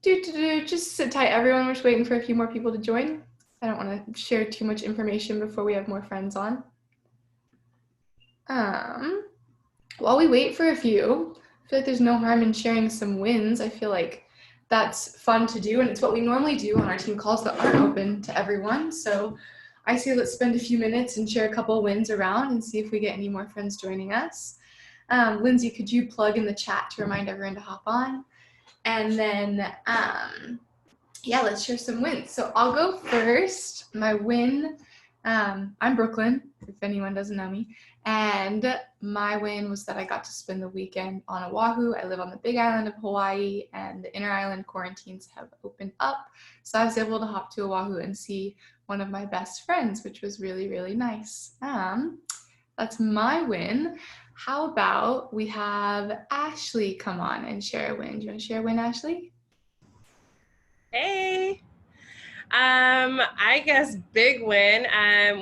Just sit tight, everyone. We're just waiting for a few more people to join. I don't want to share too much information before we have more friends on. Um, while we wait for a few, I feel like there's no harm in sharing some wins. I feel like that's fun to do, and it's what we normally do on our team calls that aren't open to everyone. So I say let's spend a few minutes and share a couple of wins around and see if we get any more friends joining us. Lindsay, could you plug in the chat to remind everyone to hop on? And then yeah, let's share some wins. So I'll go first. My win, I'm Brooklyn, if anyone doesn't know me. And my win was that I got to spend the weekend on Oahu. I live on the big island of Hawaii, and the inner island quarantines have opened up. So I was able to hop to Oahu and see one of my best friends, which was really, really nice. That's my win. How about we have Ashley come on and share a win? Do you want to share a win, Ashley? Hey, I guess big win.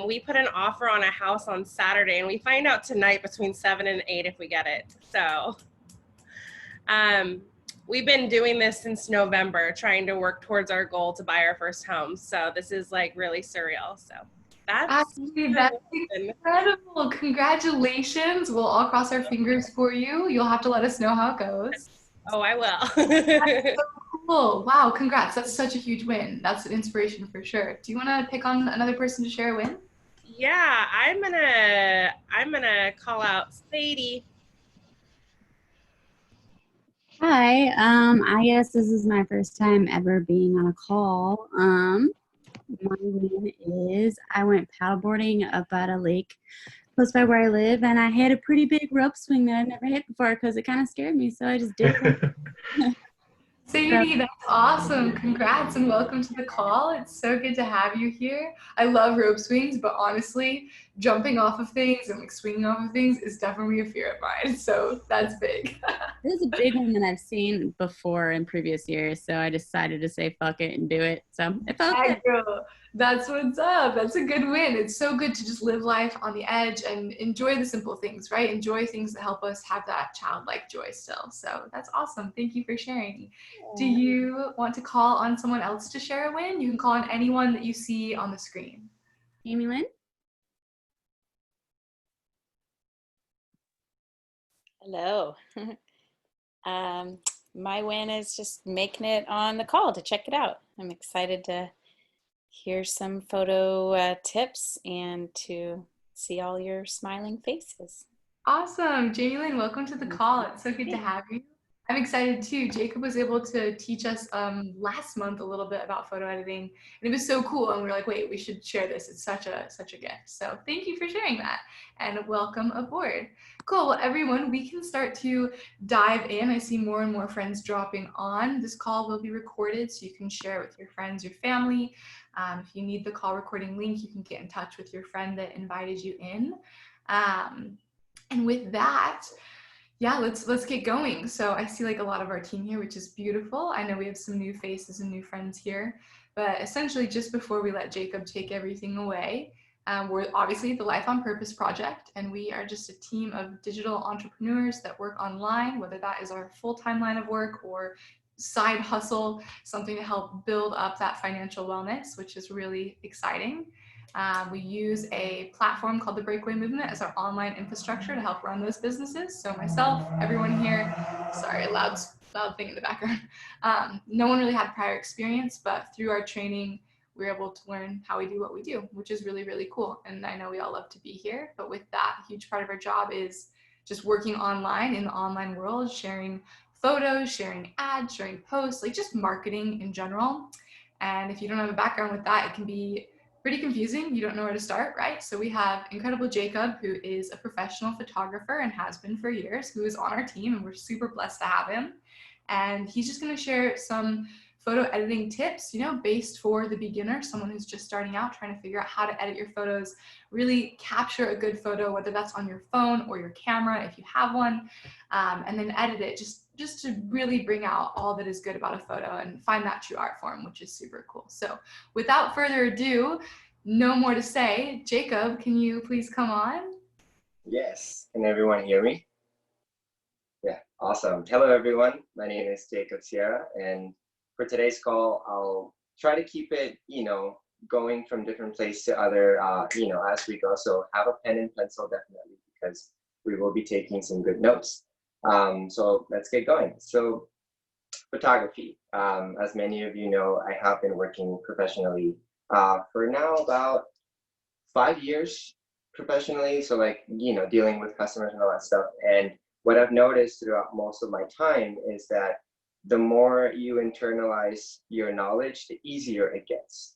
We put an offer on a house on Saturday, and we find out tonight between 7 and 8 if we get it. So, we've been doing this since November, trying to work towards our goal to buy our first home. So this is like really surreal. So that's Ashley, that's incredible. Congratulations. We'll all cross our fingers for you. You'll have to let us know how it goes. Oh, I That's will. so cool. Wow, congrats. That's such a huge win. That's an inspiration for sure. Do you want to pick on another person to share a win? Yeah, I'm gonna call out Sadie. Hi, I guess this is my first time ever being on a call. My win is I went paddleboarding up at a lake close by where I live, and I hit a pretty big rope swing that I'd never hit before because it kind of scared me, so I just did it. So, Sadie, that's awesome. Congrats and welcome to the call. It's so good to have you here. I love rope swings, but honestly, jumping off of things and like swinging off of things is definitely a fear of mine. So that's big. this is a big one that I've seen before in previous years, so I decided to say fuck it and do it. So it felt good. Heck, girl. That's what's up. That's a good win. It's so good to just live life on the edge and enjoy the simple things, right? Enjoy things that help us have that childlike joy still. So that's awesome. Thank you for sharing. Do you want to call on someone else to share a win? You can call on anyone that you see on the screen. Amy Lynn? Hello. My win is just making it on the call to check it out. I'm excited to hear some photo tips and to see all your smiling faces. Awesome. Jamie Lynn, welcome to the call. It's so good to have you. I'm excited too. Jaycob was able to teach us last month a little bit about photo editing, and it was so cool. And we were like, wait, we should share this. It's such a gift. So thank you for sharing that, and welcome aboard. Cool. Well, everyone, we can start to dive in. I see more and more friends dropping on. This call will be recorded, so you can share it with your friends, your family. If you need the call recording link, you can get in touch with your friend that invited you in. And with that, yeah, let's get going. So I see like a lot of our team here, which is beautiful. I know we have some new faces and new friends here, but essentially just before we let Jaycob take everything away, we're obviously the Life on Purpose Project, and we are just a team of digital entrepreneurs that work online, whether that is our full-time line of work or side hustle, something to help build up that financial wellness, which is really exciting. We use a platform called the Breakaway Movement as our online infrastructure to help run those businesses. So myself, everyone here, sorry, loud thing in the background. No one really had prior experience, but through our training, we were able to learn how we do what we do, which is really, really cool. And I know we all love to be here, but with that, a huge part of our job is just working online in the online world, sharing photos, sharing ads, sharing posts, like just marketing in general. And if you don't have a background with that, it can be pretty confusing. You don't know where to start, right? So we have incredible Jaycob, who is a professional photographer and has been for years, who is on our team, and we're super blessed to have him. And he's just going to share some photo editing tips, based for the beginner, someone who's just starting out, trying to figure out how to edit your photos, really capture a good photo, whether that's on your phone or your camera, if you have one, and then edit it just to really bring out all that is good about a photo and find that true art form, which is super cool. So without further ado, no more to say. Jaycob, can you please come on? Yes. Can everyone hear me? Yeah, awesome. Hello, everyone. My name is Jaycob Sierra, and for today's call, I'll try to keep it, going from different place to other, as we go. So have a pen and pencil definitely, because we will be taking some good notes. So let's get going. So photography, as many of you know, I have been working professionally for now about 5 years professionally. So like, dealing with customers and all that stuff. And what I've noticed throughout most of my time is that the more you internalize your knowledge, the easier it gets.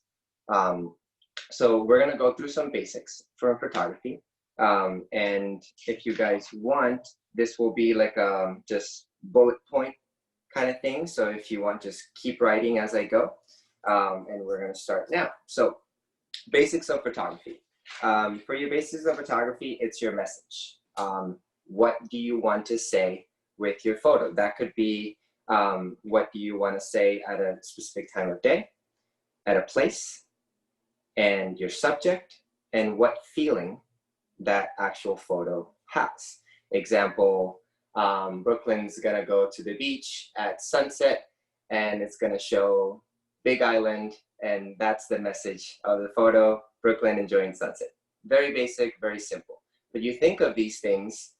So we're gonna go through some basics for photography. And if you guys want, this will be like just bullet point kind of thing. So if you want, just keep writing as I go. And we're gonna start now. So basics of photography. For your basics of photography, it's your message. What do you want to say with your photo? That could be what do you want to say at a specific time of day, at a place, and your subject, and what feeling that actual photo has. Example, Brooklyn's gonna go to the beach at sunset, and it's gonna show Big Island, and that's the message of the photo, Brooklyn enjoying sunset. Very basic, very simple. But you think of these things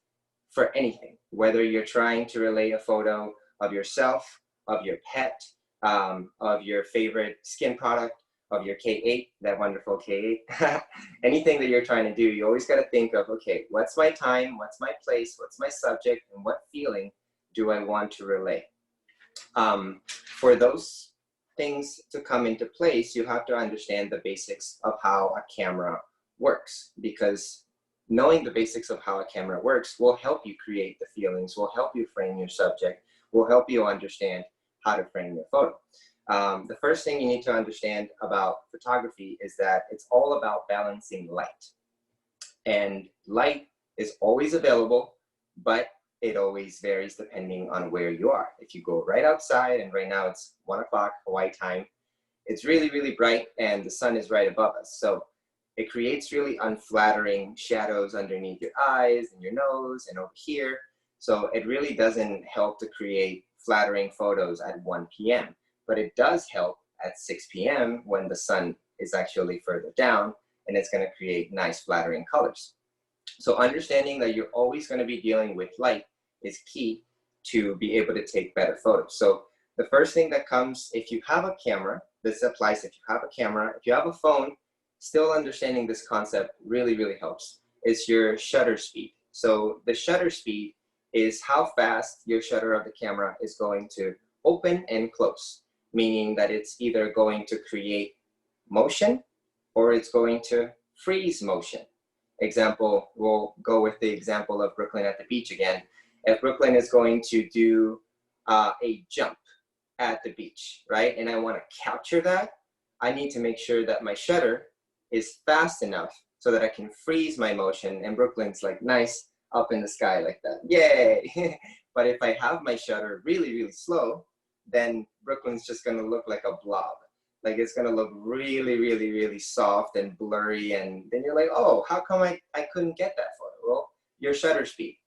for anything, whether you're trying to relay a photo of yourself, of your pet, of your favorite skin product, of your K8, that wonderful K8, anything that you're trying to do, you always got to think of, okay, what's my time, what's my place, what's my subject, and what feeling do I want to relay? For those things to come into place, you have to understand the basics of how a camera works, because knowing the basics of how a camera works will help you create the feelings, will help you frame your subject, will help you understand how to frame your photo. The first thing you need to understand about photography is that it's all about balancing light. And light is always available, but it always varies depending on where you are. If you go right outside, and right now it's 1 o'clock Hawaii time, it's really, really bright and the sun is right above us. So it creates really unflattering shadows underneath your eyes and your nose and over here. So it really doesn't help to create flattering photos at 1 p.m. But it does help at 6 p.m. when the sun is actually further down, and it's going to create nice flattering colors. So understanding that you're always going to be dealing with light is key to be able to take better photos. So the first thing that comes, if you have a camera, this applies if you have a camera, if you have a phone, still understanding this concept really, really helps. It's your shutter speed. So the shutter speed is how fast your shutter of the camera is going to open and close, meaning that it's either going to create motion or it's going to freeze motion. Example, we'll go with the example of Brooklyn at the beach again. If Brooklyn is going to do a jump at the beach, right? And I want to capture that, I need to make sure that my shutter is fast enough so that I can freeze my motion, and Brooklyn's like nice up in the sky like that. Yay! But if I have my shutter really, really slow, then Brooklyn's just gonna look like a blob. Like it's gonna look really, really, really soft and blurry, and then you're like, oh, how come I couldn't get that photo? Well, your shutter speed,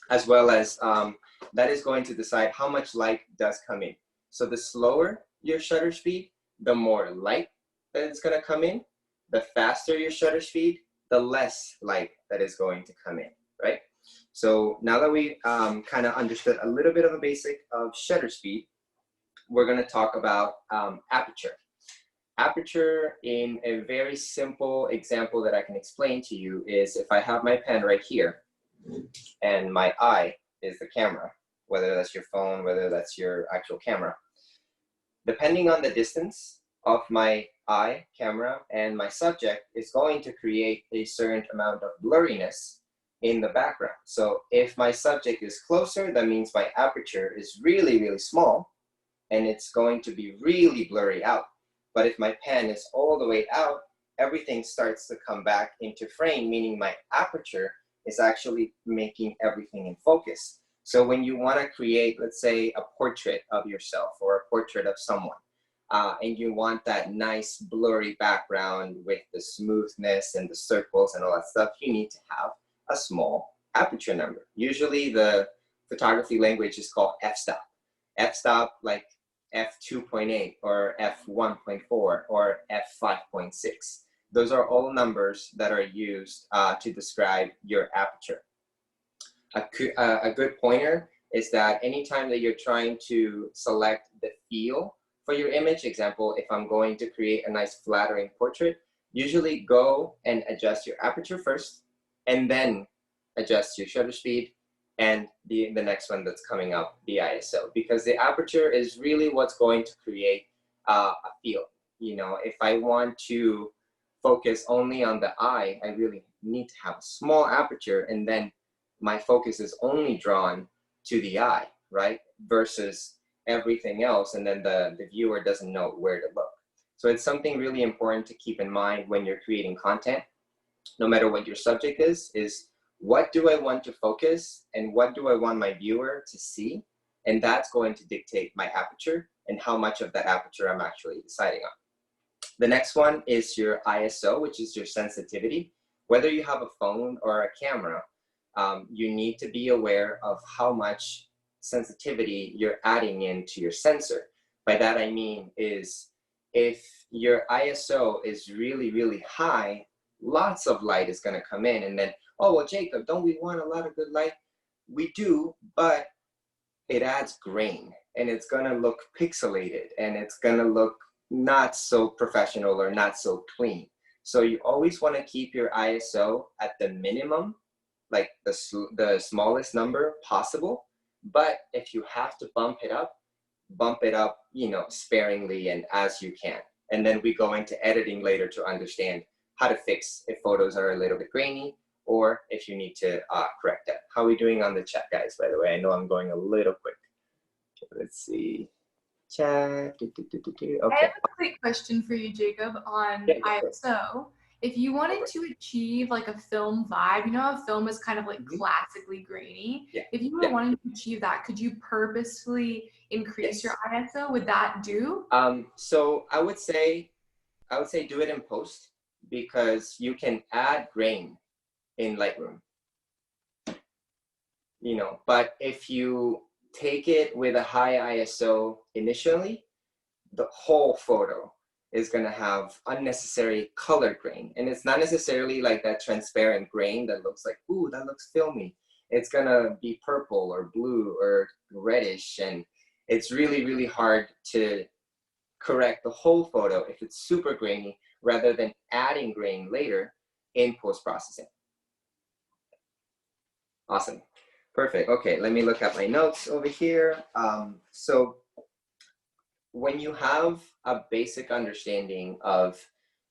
as well as that is going to decide how much light does come in. So the slower your shutter speed, the more light that it's gonna come in. The faster your shutter speed, the less light that is going to come in, right? So now that we kind of understood a little bit of a basic of shutter speed, we're going to talk about aperture. Aperture, in a very simple example that I can explain to you, is if I have my pen right here and my eye is the camera, whether that's your phone, whether that's your actual camera, depending on the distance of my eye, camera, and my subject is going to create a certain amount of blurriness in the background. So if my subject is closer, that means my aperture is really, really small, and it's going to be really blurry out. But if my pen is all the way out, everything starts to come back into frame, meaning my aperture is actually making everything in focus. So when you want to create, let's say, a portrait of yourself or a portrait of someone, and you want that nice blurry background with the smoothness and the circles and all that stuff, you need to have a small aperture number. Usually the photography language is called f-stop. F-stop, like f2.8 or f1.4 or f5.6. Those are all numbers that are used to describe your aperture. A good pointer is that anytime that you're trying to select the feel for your image, example, if I'm going to create a nice flattering portrait, usually go and adjust your aperture first, and then adjust your shutter speed and the next one that's coming up, the ISO, because the aperture is really what's going to create a feel. You know, if I want to focus only on the eye, I really need to have a small aperture, and then my focus is only drawn to the eye, right? Versus everything else, and then the viewer doesn't know where to look. So it's something really important to keep in mind when you're creating content, no matter what your subject is what do I want to focus and what do I want my viewer to see? And that's going to dictate my aperture and how much of that aperture I'm actually deciding on. The next one is your ISO, which is your sensitivity. Whether you have a phone or a camera, you need to be aware of how much sensitivity you're adding into your sensor. By that I mean is if your ISO is really, really high, lots of light is going to come in, and then, oh, well, Jacob, don't we want a lot of good light? We do, but it adds grain, and it's going to look pixelated, and it's going to look not so professional or not so clean. So you always want to keep your ISO at the minimum, like the smallest number possible. But if you have to bump it up, you know, sparingly and as you can. And then we go into editing later to understand how to fix if photos are a little bit grainy, or if you need to correct that. How are we doing on the chat, guys, by the way? I know I'm going a little quick. Let's see. Chat. Okay. I have a quick question for you, Jacob, on ISO. If you wanted to achieve like a film vibe, you know how film is kind of like classically grainy? Yeah. If you were wanting to achieve that, could you purposefully increase your ISO? Would that do? So I would say do it in post, because you can add grain in Lightroom. You know, but if you take it with a high ISO initially, the whole photo is going to have unnecessary color grain. And it's not necessarily like that transparent grain that looks like, ooh, that looks filmy. It's going to be purple or blue or reddish. And it's really, really hard to correct the whole photo if it's super grainy, rather than adding grain later in post-processing. Awesome. Perfect. Okay, let me look at my notes over here. So when you have a basic understanding of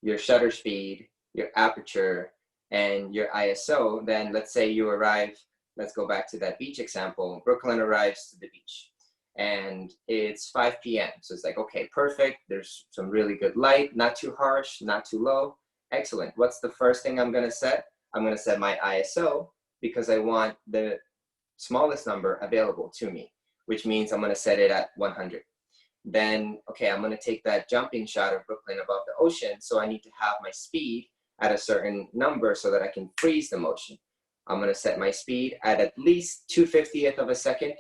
your shutter speed, your aperture, and your ISO, then let's say you arrive, let's go back to that beach example. Brooklyn arrives to the beach and it's 5 p.m. So it's like, okay, perfect. There's some really good light, not too harsh, not too low. Excellent. What's the first thing I'm going to set? I'm going to set my ISO, because I want the smallest number available to me, which means I'm going to set it at 100. Then, okay, I'm going to take that jumping shot of Brooklyn above the ocean. So I need to have my speed at a certain number so that I can freeze the motion. I'm going to set my speed at least 2/50th of a second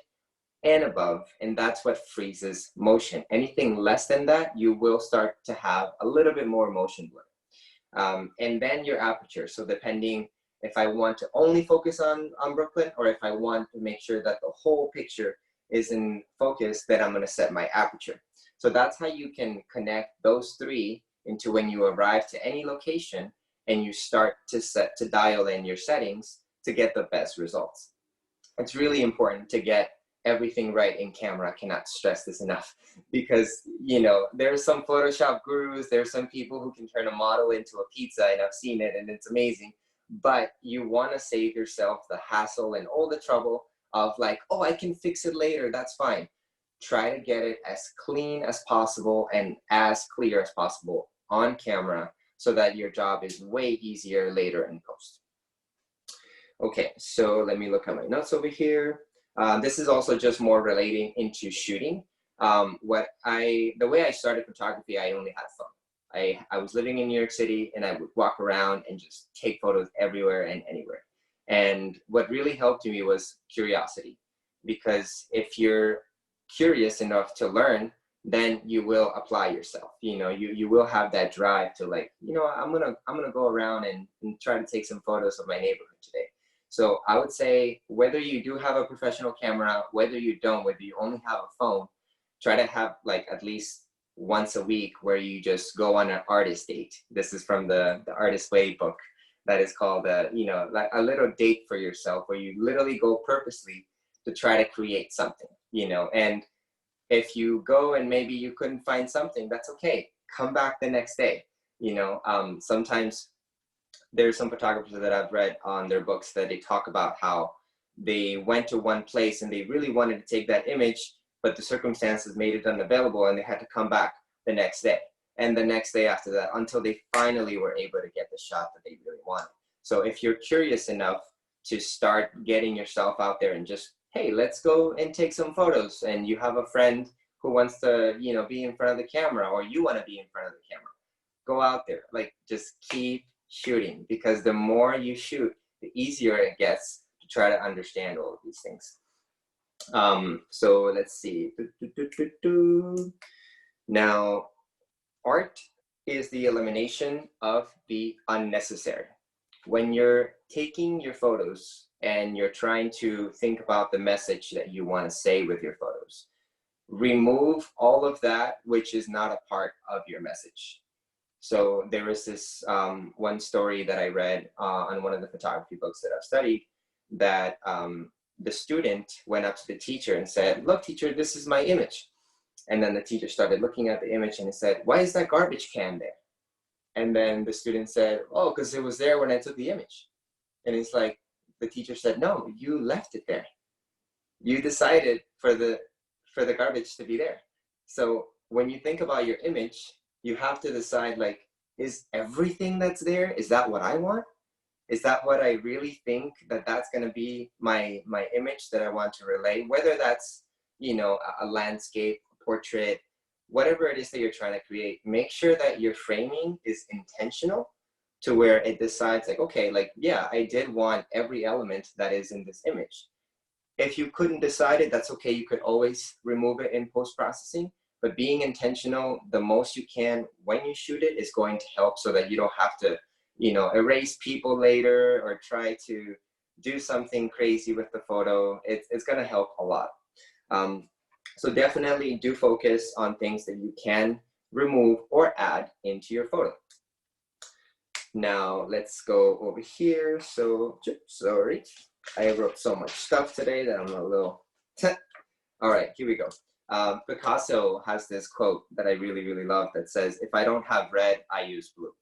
and above, and that's what freezes motion. Anything less than that, you will start to have a little bit more motion blur. And then your aperture. So depending if I want to only focus on Brooklyn, or if I want to make sure that the whole picture is in focus, then I'm going to set my aperture. So that's how you can connect those three into when you arrive to any location and you start to dial in your settings to get the best results. It's really important to get everything right in camera. I cannot stress this enough, because, you know, there's some Photoshop gurus, there's some people who can turn a model into a pizza, and I've seen it and it's amazing. But you want to save yourself the hassle and all the trouble of like, oh, I can fix it later, that's fine. Try to get it as clean as possible and as clear as possible on camera, so that your job is way easier later in post. Okay, so let me look at my notes over here. This is also just more relating into shooting. The way I started photography, I only had phone. I was living in New York City, and I would walk around and just take photos everywhere and anywhere. And what really helped me was curiosity, because if you're curious enough to learn, then you will apply yourself. You know, you will have that drive to like, you know, I'm gonna go around and try to take some photos of my neighborhood today. So I would say whether you do have a professional camera, whether you don't, whether you only have a phone, try to have like at least once a week where you just go on an artist date. This is from the Artist Way book that is called, you know, like a little date for yourself where you literally go purposely to try to create something, you know. And if you go and maybe you couldn't find something, that's okay. Come back the next day. You know, sometimes there's some photographers that I've read on their books that they talk about how they went to one place and they really wanted to take that image, but the circumstances made it unavailable and they had to come back the next day and the next day after that until they finally were able to get the shot that they really wanted. So if you're curious enough to start getting yourself out there and just, hey, let's go and take some photos, and you have a friend who wants to, you know, be in front of the camera, or you want to be in front of the camera, go out there, like just keep shooting, because the more you shoot, the easier it gets to try to understand all of these things. So let's see. Now, art is the elimination of the unnecessary. When you're taking your photos and you're trying to think about the message that you want to say with your photos, remove all of that which is not a part of your message. So there is this one story that I read on one of the photography books that I've studied, that the student went up to the teacher and said, look, teacher, this is my image. And then the teacher started looking at the image and he said, why is that garbage can there? And then the student said, oh, because it was there when I took the image. And it's like, the teacher said, no, you left it there. You decided for the garbage to be there. So when you think about your image, you have to decide, like, is everything that's there, is that what I want? Is that what I really think that that's going to be my image that I want to relay? Whether that's, you know, a landscape, a portrait, whatever it is that you're trying to create, make sure that your framing is intentional to where it decides like, okay, like, yeah, I did want every element that is in this image. If you couldn't decide it, that's okay. You could always remove it in post-processing, but being intentional the most you can when you shoot it is going to help so that you don't have to, you know, erase people later or try to do something crazy with the photo. It's going to help a lot. So definitely do focus on things that you can remove or add into your photo. Now let's go over here. So, sorry, I wrote so much stuff today that I'm a little, all right, here we go. Picasso has this quote that I really, really love that says, if I don't have red, I use blue.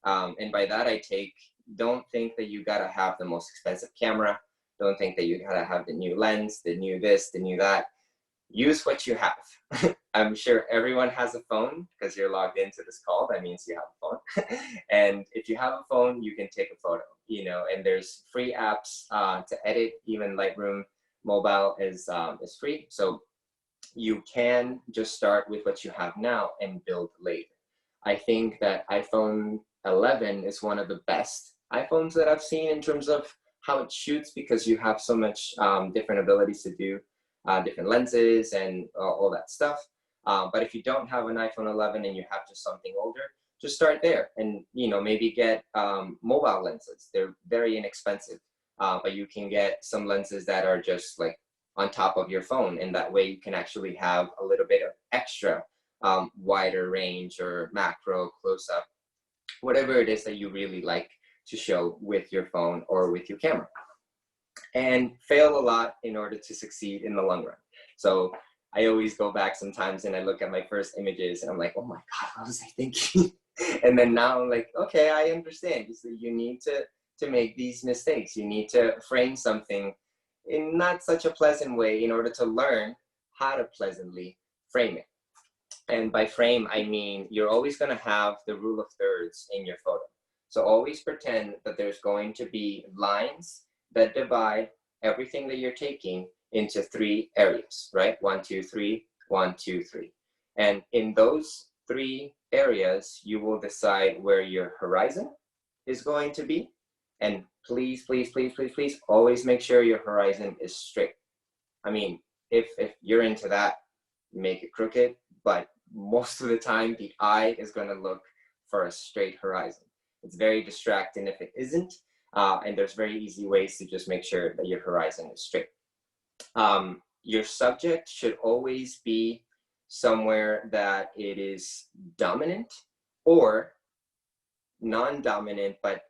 And by that I take, don't think that you gotta have the most expensive camera. Don't think that you gotta have the new lens, the new this, the new that. Use what you have. I'm sure everyone has a phone because you're logged into this call. That means you have a phone. And if you have a phone, you can take a photo, you know, and there's free apps to edit. Even Lightroom mobile is free. So you can just start with what you have now and build later. I think that iPhone 11 is one of the best iPhones that I've seen in terms of how it shoots, because you have so much different abilities to do different lenses and all that stuff. But if you don't have an iPhone 11 and you have just something older, just start there and, you know, maybe get mobile lenses. They're very inexpensive, but you can get some lenses that are just like on top of your phone, and that way you can actually have a little bit of extra wider range or macro, close-up, whatever it is that you really like to show with your phone or with your camera. And fail a lot in order to succeed in the long run. So I always go back sometimes and I look at my first images and I'm like, oh my God, what was I thinking? And then now I'm like, okay, I understand. So you need to make these mistakes. You need to frame something in not such a pleasant way in order to learn how to pleasantly frame it. And by frame, I mean, you're always going to have the rule of thirds in your photo. So always pretend that there's going to be lines that divide everything that you're taking into 3 areas, right? 1, 2, 3, 1, 2, 3. And in those 3 areas, you will decide where your horizon is going to be. And please, please, please, please, please, always make sure your horizon is straight. I mean, if you're into that, make it crooked, but most of the time the eye is going to look for a straight horizon. It's very distracting if it isn't, and there's very easy ways to just make sure that your horizon is straight. Your subject should always be somewhere that it is dominant or non-dominant, but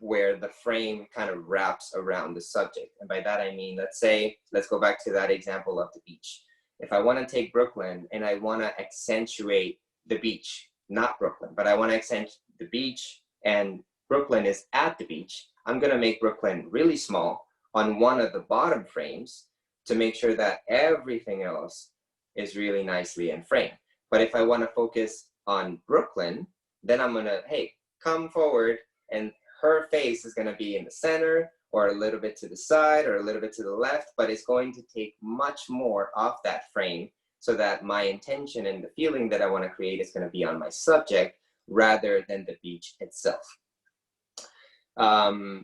where the frame kind of wraps around the subject. And by that I mean, let's go back to that example of the beach. If I want to take Brooklyn and I want to accentuate the beach, not Brooklyn, but I want to accentuate the beach and Brooklyn is at the beach, I'm going to make Brooklyn really small on one of the bottom frames to make sure that everything else is really nicely in frame. But if I want to focus on Brooklyn, then I'm going to, hey, come forward, and her face is going to be in the center or a little bit to the side or a little bit to the left, but it's going to take much more off that frame so that my intention and the feeling that I want to create is going to be on my subject rather than the beach itself.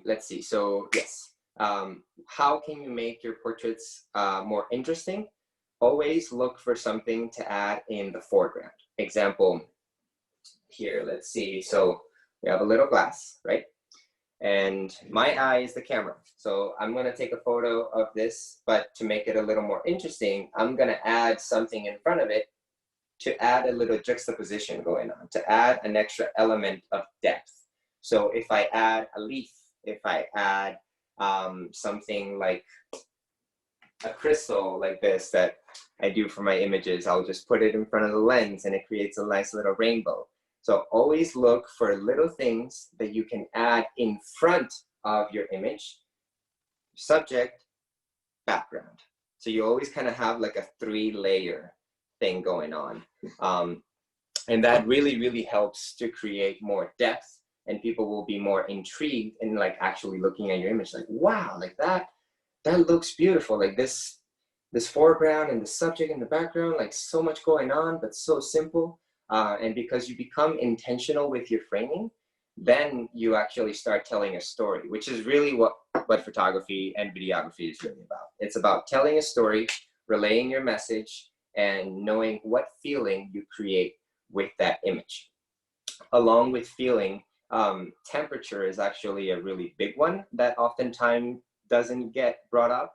Let's see. So yes, how can you make your portraits more interesting? Always look for something to add in the foreground. Example here, let's see. So we have a little glass, right? And my eye is the camera. So I'm going to take a photo of this, but to make it a little more interesting, I'm going to add something in front of it to add a little juxtaposition going on, to add an extra element of depth. So if I add a leaf, if I add something like a crystal like this that I do for my images, I'll just put it in front of the lens and it creates a nice little rainbow. So always look for little things that you can add in front of your image, subject, background. So you always kind of have like a 3-layer thing going on. And that really, really helps to create more depth, and people will be more intrigued in like actually looking at your image like, wow, like that looks beautiful. Like this foreground and the subject in the background, like so much going on, but so simple. And because you become intentional with your framing, then you actually start telling a story, which is really what photography and videography is really about. It's about telling a story, relaying your message, and knowing what feeling you create with that image. Along with feeling, temperature is actually a really big one that oftentimes doesn't get brought up.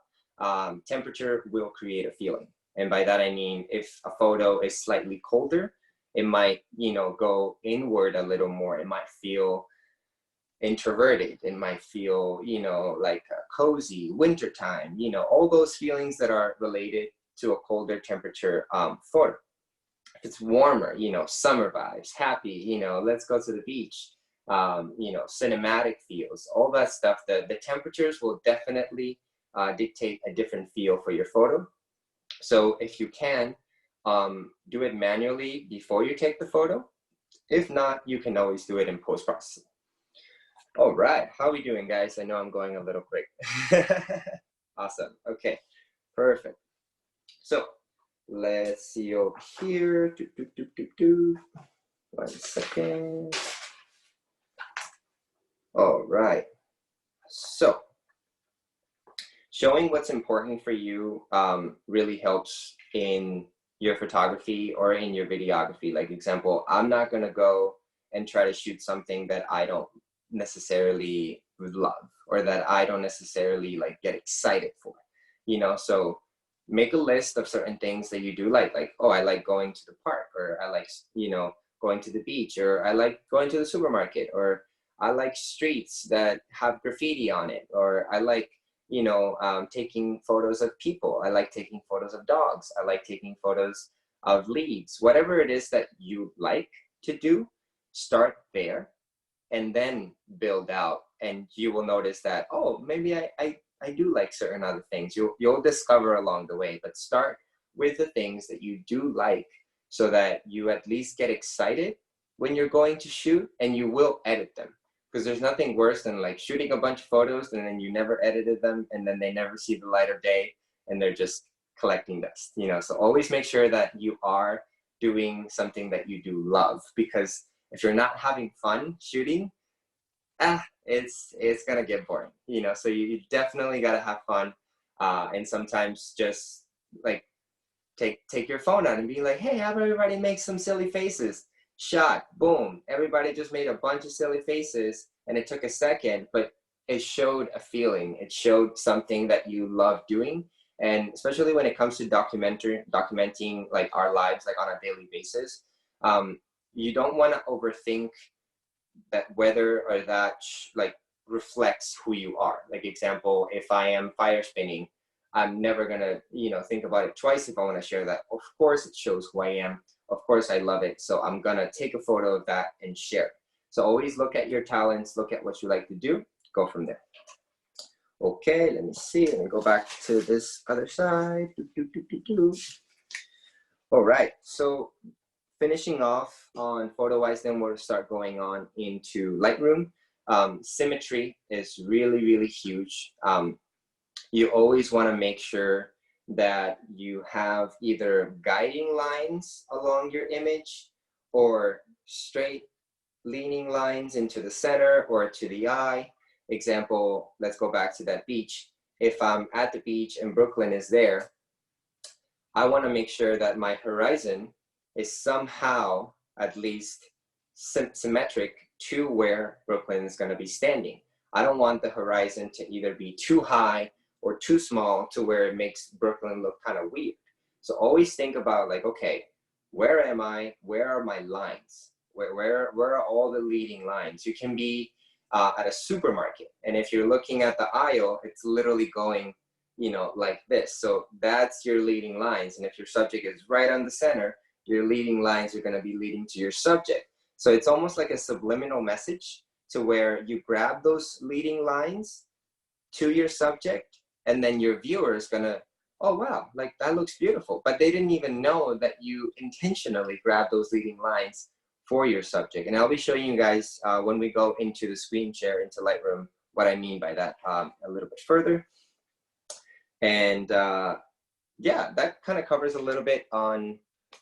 Temperature will create a feeling. And by that I mean, if a photo is slightly colder, it might, go inward a little more. It might feel introverted. It might feel, like cozy, wintertime, all those feelings that are related to a colder temperature photo. If it's warmer, summer vibes, happy, let's go to the beach, cinematic feels, all that stuff. The temperatures will definitely dictate a different feel for your photo. So if you can, do it manually before you take the photo. If not, you can always do it in post-processing. All right, how are we doing, guys? I know I'm going a little quick. Awesome, okay, perfect. So let's see over here. 1 second. All right, so showing what's important for you really helps in your photography or in your videography. Like example, I'm not gonna go and try to shoot something that I don't necessarily love or that I don't necessarily like get excited for, so make a list of certain things that you do like, oh, I like going to the park, or I like, going to the beach, or I like going to the supermarket, or I like streets that have graffiti on it, or I like, taking photos of people. I like taking photos of dogs. I like taking photos of leaves. Whatever it is that you like to do, start there and then build out. And you will notice that, oh, maybe I do like certain other things. You'll discover along the way, but start with the things that you do like so that you at least get excited when you're going to shoot, and you will edit them. Because there's nothing worse than like shooting a bunch of photos and then you never edited them, and then they never see the light of day and they're just collecting dust, So always make sure that you are doing something that you do love, because if you're not having fun shooting, it's gonna get boring, So you definitely gotta have fun, and sometimes just like take your phone out and be like, hey, have everybody make some silly faces. Shot, boom, everybody just made a bunch of silly faces, and it took a second, but it showed a feeling. It showed something that you love doing. And especially when it comes to documenting like our lives, like on a daily basis, you don't want to overthink that whether or that like reflects who you are. Like example, if I am fire spinning, I'm never gonna, think about it twice if I want to share that. Of course, it shows who I am. Of course, I love it. So I'm gonna take a photo of that and share it. So always look at your talents, look at what you like to do, go from there. Okay, let me see. Let me go back to this other side. All right, so finishing off on PhotoWise, then we'll start going on into Lightroom. Symmetry is really, really huge. You always want to make sure that you have either guiding lines along your image or straight leaning lines into the center or to the eye. Example, let's go back to that beach. If I'm at the beach and Brooklyn is there, I want to make sure that my horizon is somehow at least symmetric to where Brooklyn is going to be standing. I don't want the horizon to either be too high or too small to where it makes Brooklyn look kind of weird. So always think about like, okay, where am I? Where are my lines? Where are all the leading lines? You can be at a supermarket, and if you're looking at the aisle, it's literally going, like this. So that's your leading lines. And if your subject is right on the center, your leading lines are going to be leading to your subject. So it's almost like a subliminal message to where you grab those leading lines to your subject, and then your viewer is going to, oh, wow, like that looks beautiful. But they didn't even know that you intentionally grabbed those leading lines for your subject. And I'll be showing you guys when we go into the screen share into Lightroom, what I mean by that a little bit further. And yeah, that kind of covers a little bit on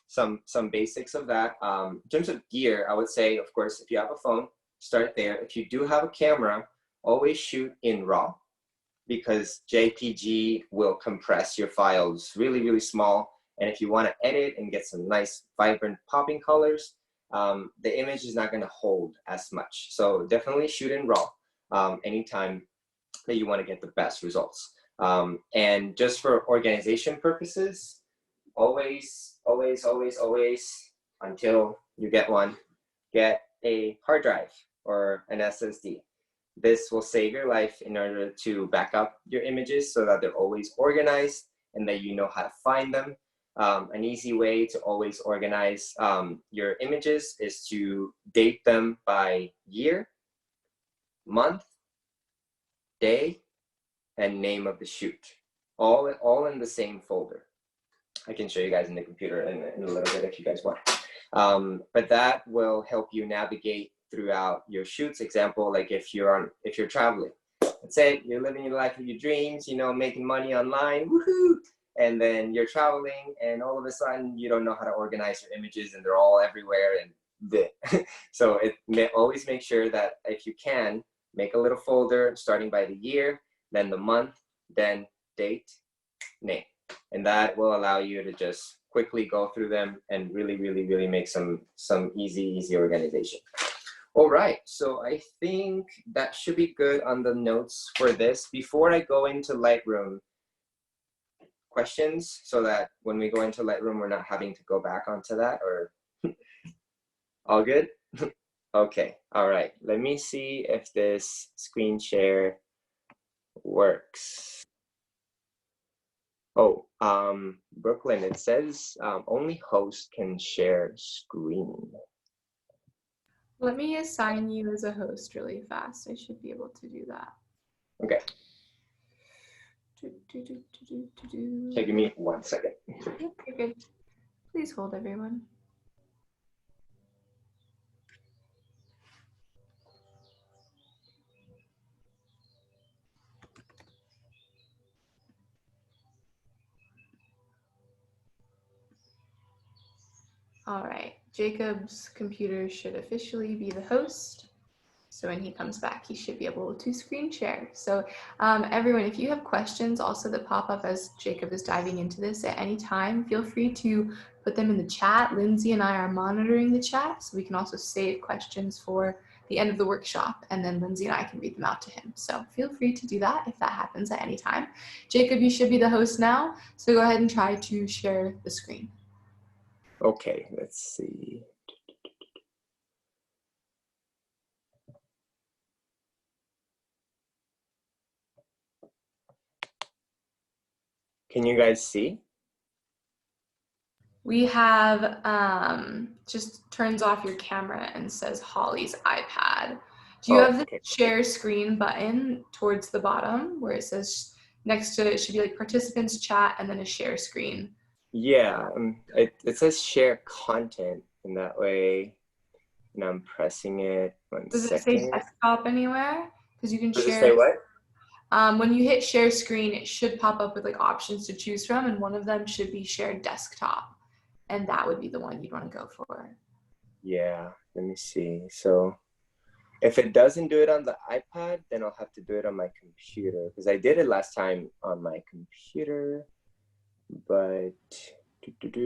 some basics of that. In terms of gear, I would say, of course, if you have a phone, start there. If you do have a camera, always shoot in RAW, because JPG will compress your files really, really small. And if you want to edit and get some nice, vibrant, popping colors, the image is not going to hold as much. So definitely shoot in RAW anytime that you want to get the best results. And just for organization purposes, always, always, always, always, until you get one, get a hard drive or an SSD. This will save your life in order to back up your images so that they're always organized and that you know how to find them. An easy way to always organize your images is to date them by year, month, day, and name of the shoot, all in the same folder. I can show you guys in the computer in a little bit if you guys want. But that will help you navigate throughout your shoots. Example, like if you're traveling, let's say you're living your life of your dreams, making money online, woohoo! And then you're traveling, and all of a sudden you don't know how to organize your images, and they're all everywhere. And so always make sure that if you can, make a little folder starting by the year, then the month, then date, name. And that will allow you to just quickly go through them and really, really, really make some easy organization. All right, so I think that should be good on the notes for this. Before I go into Lightroom, questions, so that when we go into Lightroom, we're not having to go back onto that, or all good? Okay, all right. Let me see if this screen share works. Oh, Brooklyn, it says only host can share screen. Let me assign you as a host really fast. I should be able to do that. Okay. So give me 1 second. Yep, you're good. Please hold, everyone. All right, Jacob's computer should officially be the host. So when he comes back, he should be able to screen share. So everyone, if you have questions also that pop up as Jaycob is diving into this at any time, feel free to put them in the chat. Lindsay and I are monitoring the chat, so we can also save questions for the end of the workshop, and then Lindsay and I can read them out to him. So feel free to do that if that happens at any time. Jaycob, you should be the host now, so go ahead and try to share the screen. Okay, let's see. Can you guys see? We have just turns off your camera and says Holly's iPad. Do you have the Okay. share screen button towards the bottom where it says next to it should be like participants chat and then a share screen? Yeah, it says share content in that way, and I'm pressing it. One Does it say second. desktop anywhere? Because you can Does it share. say what? When you hit share screen, it should pop up with like options to choose from, and one of them should be shared desktop, and that would be the one you'd want to go for. Yeah, let me see. So if it doesn't do it on the iPad, then I'll have to do it on my computer, because I did it last time on my computer, but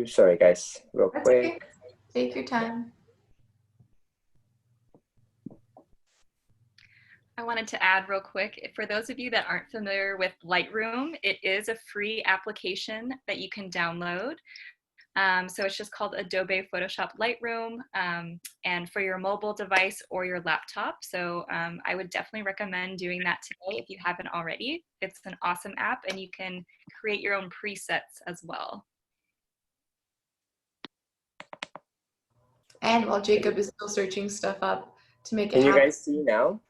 sorry guys, real That's quick. okay. Take your time. I wanted to add real quick, for those of you that aren't familiar with Lightroom, it is a free application that you can download. So it's just called Adobe Photoshop Lightroom, and for your mobile device or your laptop. So I would definitely recommend doing that today if you haven't already. It's an awesome app, and you can create your own presets as well. And while Jaycob is still searching stuff up to make it Can you happen, guys see now?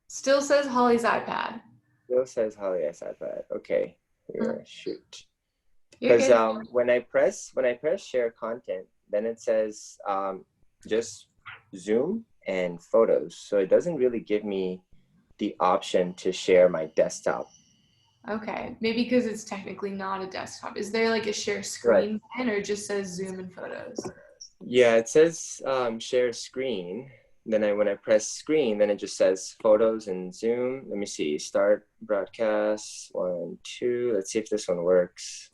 still says Holly's iPad. Still says Holly's iPad. Okay, here, shoot. You're Because good. when I press share content, then it says just Zoom and photos. So it doesn't really give me the option to share my desktop. Okay, maybe because it's technically not a desktop. Is there like a share screen button, or it just says Zoom and photos? Yeah, it says share screen. Then when I press screen, then it just says photos and Zoom. Let me see, start broadcast, 1, 2. Let's see if this one works.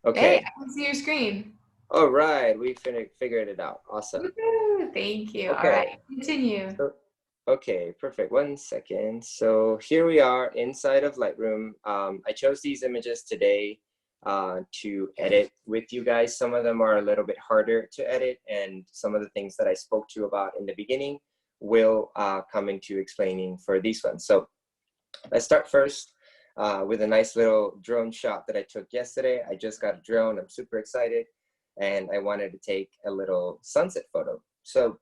Okay. Hey, I can see your screen. All right, we figured it out. Awesome. Woo-hoo, thank you. Okay. All right, continue. Okay, perfect. 1 second. So here we are inside of Lightroom. I chose these images today to edit with you guys. Some of them are a little bit harder to edit, and some of the things that I spoke to you about in the beginning will come into explaining for these ones. So let's start first with a nice little drone shot that I took yesterday. I just got a drone. I'm super excited, and I wanted to take a little sunset photo. So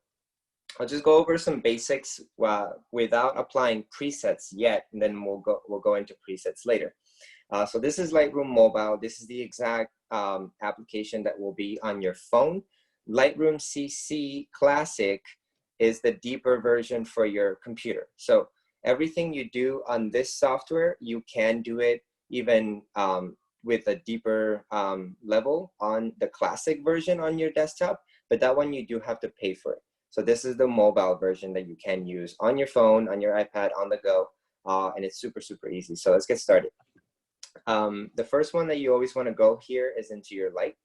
I'll just go over some basics without applying presets yet, and then we'll go into presets later. So this is Lightroom Mobile. This is the exact application that will be on your phone. Lightroom CC Classic is the deeper version for your computer. So everything you do on this software, you can do it even with a deeper level on the Classic version on your desktop, but that one you do have to pay for it. So this is the mobile version that you can use on your phone, on your iPad, on the go, and it's super, super easy. So let's get started. The first one that you always want to go here is into your light.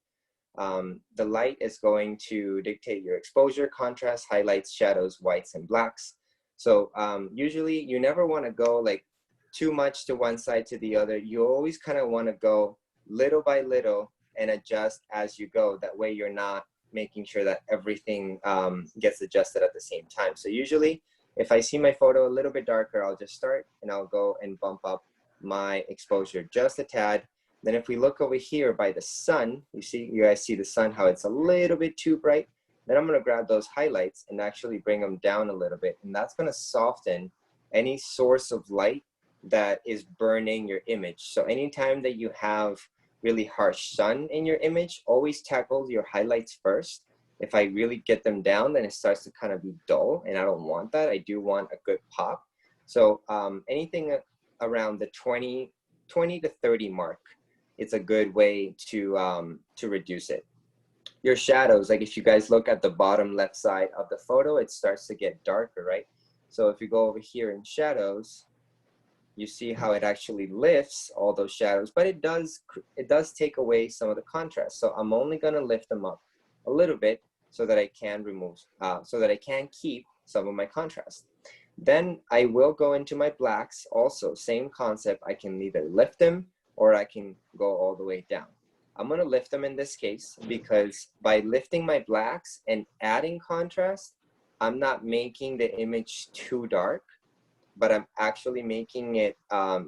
The light is going to dictate your exposure, contrast, highlights, shadows, whites, and blacks. So usually you never want to go like too much to one side to the other. You always kind of want to go little by little and adjust as you go. That way you're not making sure that everything gets adjusted at the same time. So usually if I see my photo a little bit darker, I'll just start and I'll go and bump up my exposure just a tad. Then if we look over here by the sun, you guys see the sun, how it's a little bit too bright. Then I'm gonna grab those highlights and actually bring them down a little bit. And that's gonna soften any source of light that is burning your image. So anytime that you have really harsh sun in your image, always tackle your highlights first. If I really get them down, then it starts to kind of be dull, and I don't want that. I do want a good pop. So anything around the 20 to 30 mark, it's a good way to reduce it. your shadows, like if you guys look at the bottom left side of the photo, it starts to get darker, right? So if you go over here in shadows, you see how it actually lifts all those shadows, but it does take away some of the contrast. So I'm only going to lift them up a little bit so that I can remove, so that I can keep some of my contrast. Then I will go into my blacks also, same concept. I can either lift them or I can go all the way down. I'm going to lift them in this case because by lifting my blacks and adding contrast, I'm not making the image too dark, but I'm actually making it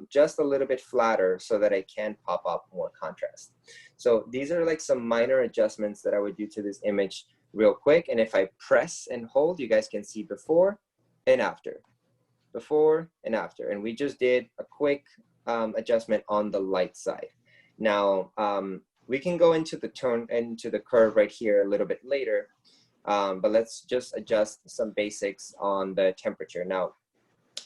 just a little bit flatter so that I can pop up more contrast. So these are like some minor adjustments that I would do to this image real quick. And if I press and hold, you guys can see before and after, before and after. And we just did a quick adjustment on the light side. Now, we can go into the tone, into the curve right here a little bit later, but let's just adjust some basics on the temperature. Now,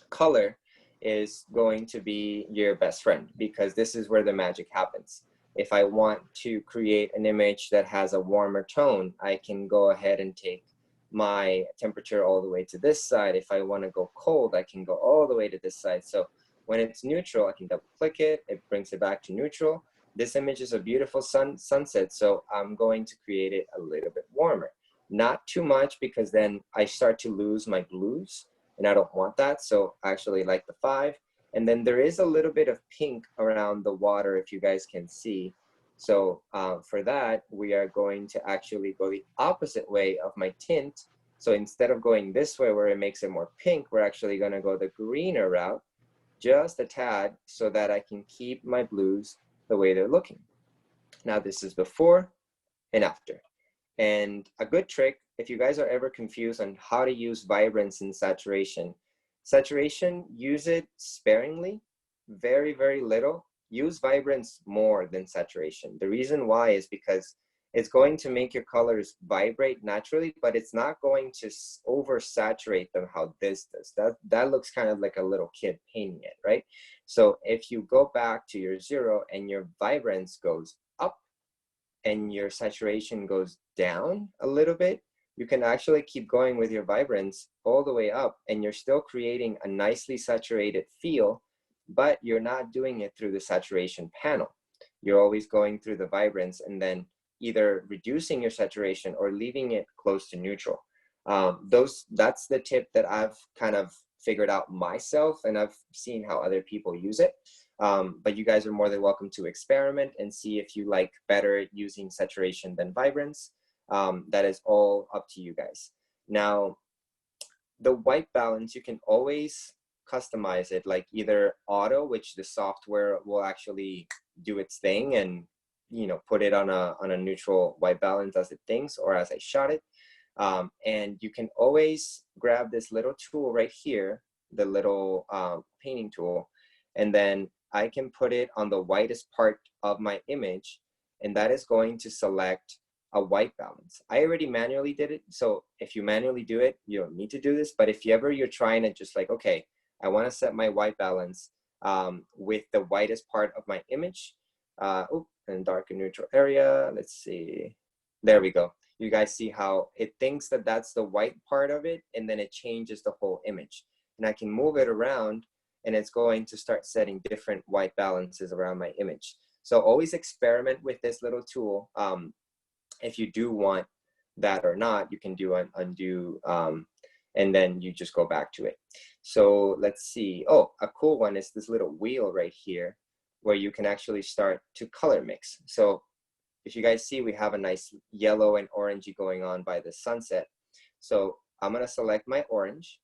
color is going to be your best friend because this is where the magic happens. If I want to create an image that has a warmer tone, I can go ahead and take my temperature all the way to this side. If I want to go cold, I can go all the way to this side. So when it's neutral, I can double click it. It brings it back to neutral. This image is a beautiful sunset, so I'm going to create it a little bit warmer. Not too much because then I start to lose my blues, and I don't want that. So I actually like the 5. And then there is a little bit of pink around the water, if you guys can see. So for that, we are going to actually go the opposite way of my tint. So instead of going this way where it makes it more pink, we're actually going to go the greener route, just a tad, so that I can keep my blues the way they're looking. Now this is before and after. And a good trick, if you guys are ever confused on how to use vibrance and saturation, use it sparingly, very, very little. Use vibrance more than saturation. The reason why is because it's going to make your colors vibrate naturally, but it's not going to oversaturate them how this does. That looks kind of like a little kid painting it, right? So if you go back to your 0 and your vibrance goes up and your saturation goes down a little bit, you can actually keep going with your vibrance all the way up, and you're still creating a nicely saturated feel, but you're not doing it through the saturation panel. You're always going through the vibrance and then either reducing your saturation or leaving it close to neutral. That's the tip that I've kind of figured out myself, and I've seen how other people use it. But you guys are more than welcome to experiment and see if you like better using saturation than vibrance. That is all up to you guys. Now, the white balance, you can always customize it, like either auto, which the software will actually do its thing and put it on a neutral white balance as it thinks or as I shot it. And you can always grab this little tool right here, the little painting tool, and then I can put it on the whitest part of my image, and that is going to select a white balance. I already manually did it, so if you manually do it, you don't need to do this. But if you're trying to just like, okay, I want to set my white balance with the whitest part of my image, and dark and neutral area. Let's see. There we go. You guys see how it thinks that that's the white part of it, and then it changes the whole image. And I can move it around, and it's going to start setting different white balances around my image. So always experiment with this little tool. If you do want that or not, you can do an undo, and then you just go back to it. So let's see. Oh, a cool one is this little wheel right here where you can actually start to color mix. So if you guys see, we have a nice yellow and orangey going on by the sunset. So I'm going to select my orange,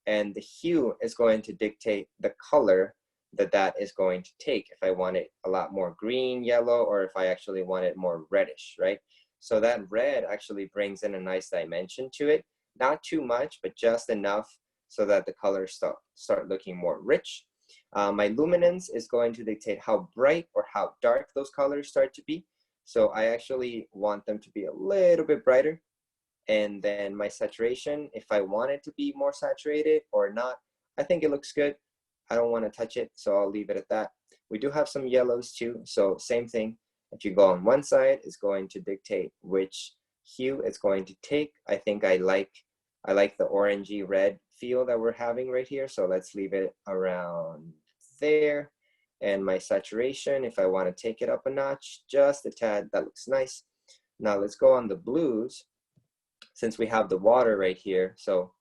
and the hue is going to dictate the color that is going to take. If I want it a lot more green, yellow, or if I actually want it more reddish, right? So that red actually brings in a nice dimension to it. Not too much, but just enough so that the colors start looking more rich. My luminance is going to dictate how bright or how dark those colors start to be. So I actually want them to be a little bit brighter. And then my saturation, if I want it to be more saturated or not, I think it looks good. I don't want to touch it, so I'll leave it at that. We do have some yellows too, so same thing. If you go on one side, it's going to dictate which hue it's going to take. I think I like the orangey red feel that we're having right here. So let's leave it around there. And my saturation, if I want to take it up a notch, just a tad, that looks nice. Now let's go on the blues, since we have the water right here. So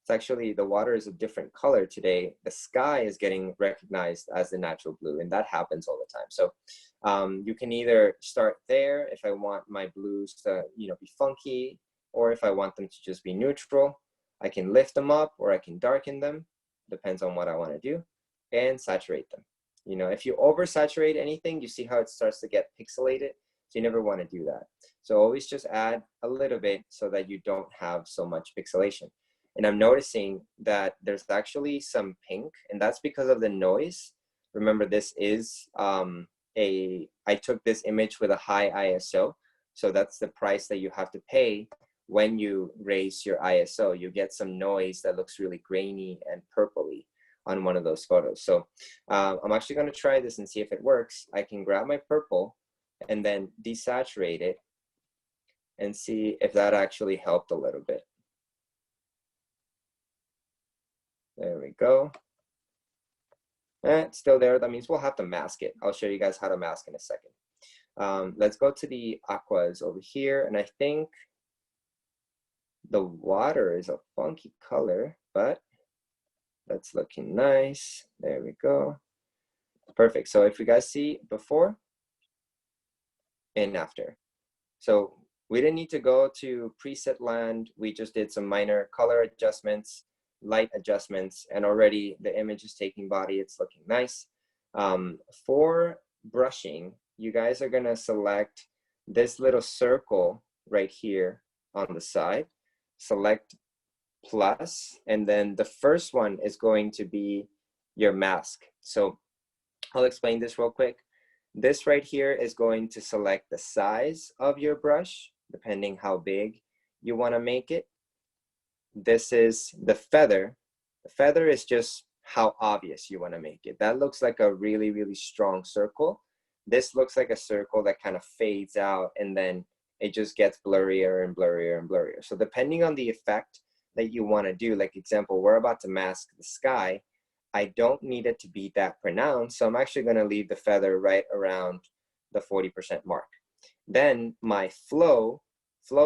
it's actually, the water is a different color today. The sky is getting recognized as the natural blue, and that happens all the time. So you can either start there if I want my blues to, you know, be funky, or if I want them to just be neutral. I can lift them up or I can darken them, depends on what I want to do, and saturate them. You know, if you oversaturate anything, you see how it starts to get pixelated. So you never want to do that. So always just add a little bit so that you don't have so much pixelation. And I'm noticing that there's actually some pink, and that's because of the noise. Remember, this is I took this image with a high ISO. So that's the price that you have to pay when you raise your ISO. You get some noise that looks really grainy and purpley on one of those photos. So I'm actually going to try this and see if it works. I can grab my purple and then desaturate it and see if that actually helped a little bit. There we go. It's still there. That means we'll have to mask it. I'll show you guys how to mask in a second. Let's go to the aquas over here. And I think the water is a funky color, but that's looking nice. There we go. Perfect. So if you guys see before and after. So we didn't need to go to preset land. We just did some minor color adjustments, light adjustments, and already the image is taking body. It's looking nice. For brushing, you guys are going to select this little circle right here on the side. Select plus, and then the first one is going to be your mask. So I'll explain this real quick. This right here is going to select the size of your brush, depending how big you want to make it. This is the feather. The feather is just how obvious you want to make it. That looks like a really, really strong circle. This looks like a circle that kind of fades out, and then it just gets blurrier and blurrier and blurrier. So depending on the effect that you want to do, like example, we're about to mask the sky. I don't need it to be that pronounced, so I'm actually going to leave the feather right around the 40% mark. Then my flow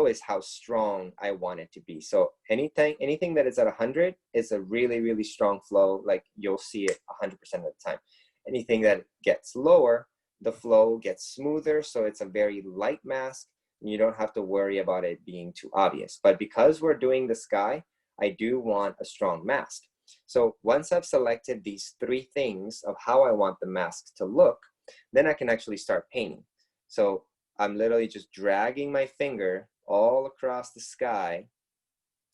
is how strong I want it to be. So anything that is at 100 is a really, really strong flow, like you'll see it 100% of the time. Anything that gets lower, the flow gets smoother, so it's a very light mask, and you don't have to worry about it being too obvious. But because we're doing the sky, I do want a strong mask. So once I've selected these three things of how I want the mask to look, then I can actually start painting. So I'm literally just dragging my finger all across the sky.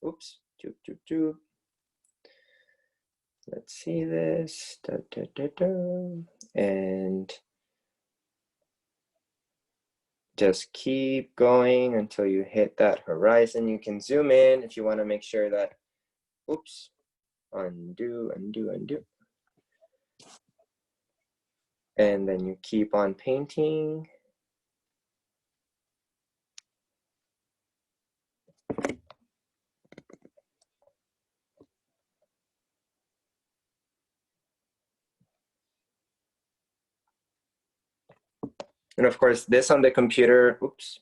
Oops, let's see this, and just keep going until you hit that horizon. You can zoom in if you want to make sure that, oops, undo. And then you keep on painting. And of course, this on the computer, oops,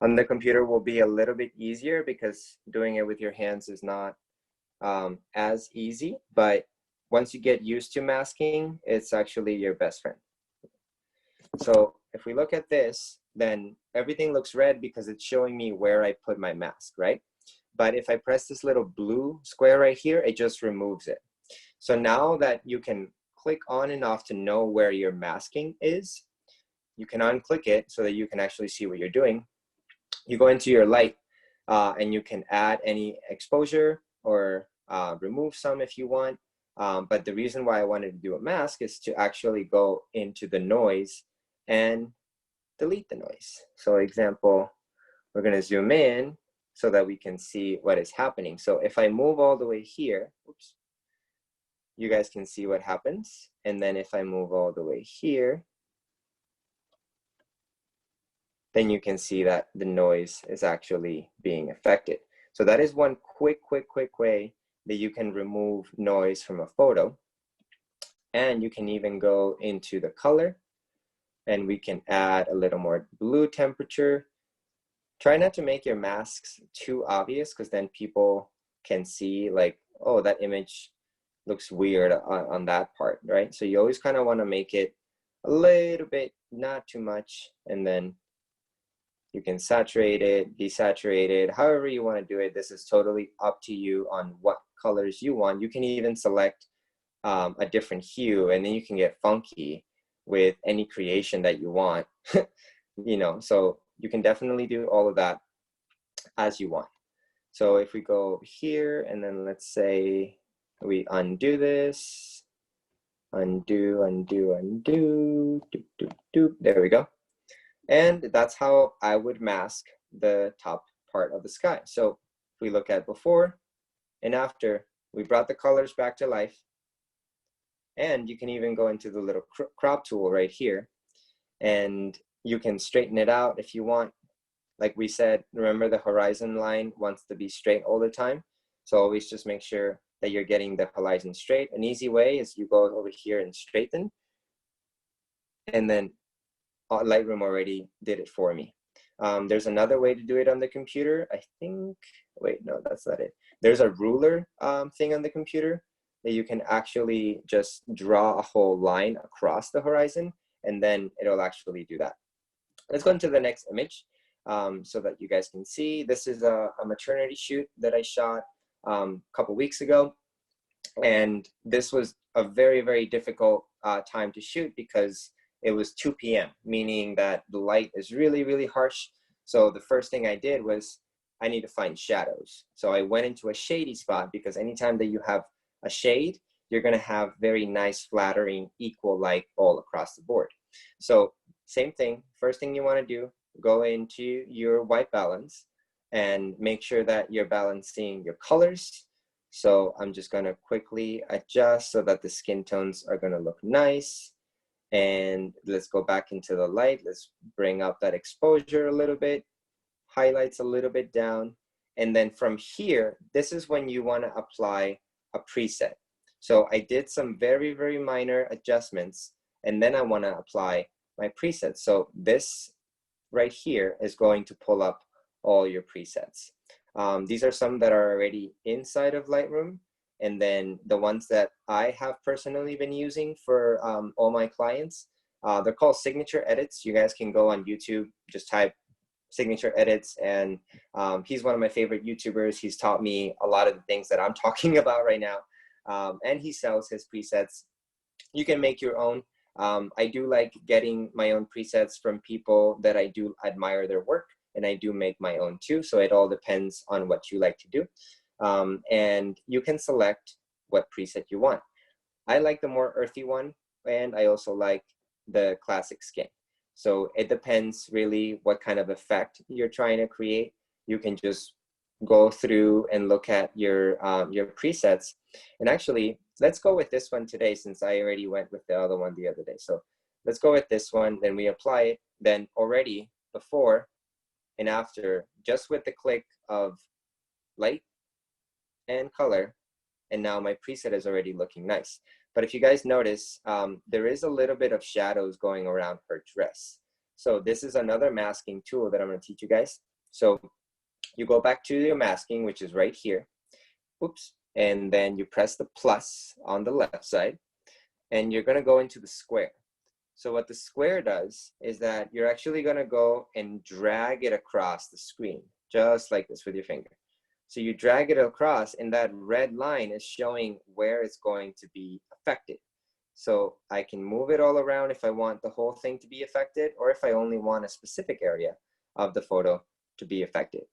on the computer will be a little bit easier because doing it with your hands is not as easy. But once you get used to masking, it's actually your best friend. So if we look at this, then everything looks red because it's showing me where I put my mask, right? But if I press this little blue square right here, it just removes it. So now that you can click on and off to know where your masking is, you can unclick it so that you can actually see what you're doing. You go into your light and you can add any exposure or remove some if you want. But the reason why I wanted to do a mask is to actually go into the noise and delete the noise. So example, we're going to zoom in so that we can see what is happening. So if I move all the way here, oops, you guys can see what happens. And then if I move all the way here, then you can see that the noise is actually being affected. So that is one quick way that you can remove noise from a photo. And you can even go into the color, and we can add a little more blue temperature. Try not to make your masks too obvious, because then people can see like, oh, that image looks weird on that part, right? So you always kind of want to make it a little bit, not too much, and then you can saturate it, desaturate it, however you want to do it. This is totally up to you on what colors you want. You can even select a different hue, and then you can get funky with any creation that you want. You know, so you can definitely do all of that as you want. So if we go here, and then let's say we undo this, undo, there we go. And that's how I would mask the top part of the sky. So if we look at before and after, we brought the colors back to life. And you can even go into the little crop tool right here, and you can straighten it out if you want. Like we said, remember the horizon line wants to be straight all the time. So always just make sure that you're getting the horizon straight. An easy way is you go over here and straighten, and then Lightroom already did it for me. There's another way to do it on the computer. I think, wait, no, that's not it. There's a ruler thing on the computer that you can actually just draw a whole line across the horizon, and then it'll actually do that. Let's go into the next image so that you guys can see. This is a maternity shoot that I shot a couple weeks ago. And this was a very difficult time to shoot because it was 2 p.m., meaning that the light is really harsh. So the first thing I did was I need to find shadows. So I went into a shady spot, because anytime that you have a shade, you're going to have very nice, flattering, equal light all across the board. So same thing, first thing you want to do, go into your white balance and make sure that you're balancing your colors. So I'm just going to quickly adjust so that the skin tones are going to look nice. And let's go back into the light. Let's bring up that exposure a little bit, highlights a little bit down. And then from here, this is when you want to apply a preset. So I did some very minor adjustments, and then I want to apply my presets. So this right here is going to pull up all your presets. These are some that are already inside of Lightroom, and then the ones that I have personally been using for all my clients, they're called signature edits. You guys can go on YouTube, just type signature edits, and he's one of my favorite YouTubers. He's taught me a lot of the things that I'm talking about right now, and he sells his presets. You can make your own. I do like getting my own presets from people that I do admire their work, and I do make my own too. So it all depends on what you like to do. And you can select what preset you want. I like the more earthy one, and I also like the classic skin. So it depends really what kind of effect you're trying to create. You can just go through and look at your presets. And actually, let's go with this one today, since I already went with the other one the other day. So let's go with this one, then we apply it. Then already before and after, just with the click of light and color, and now my preset is already looking nice. But if you guys notice, there is a little bit of shadows going around her dress. So this is another masking tool that I'm going to teach you guys. So you go back to your masking, which is right here. Oops. And then you press the plus on the left side, and you're going to go into the square. So what the square does is that you're actually going to go and drag it across the screen, just like this with your finger. So you drag it across, and that red line is showing where it's going to be affected. So I can move it all around if I want the whole thing to be affected, or if I only want a specific area of the photo to be affected.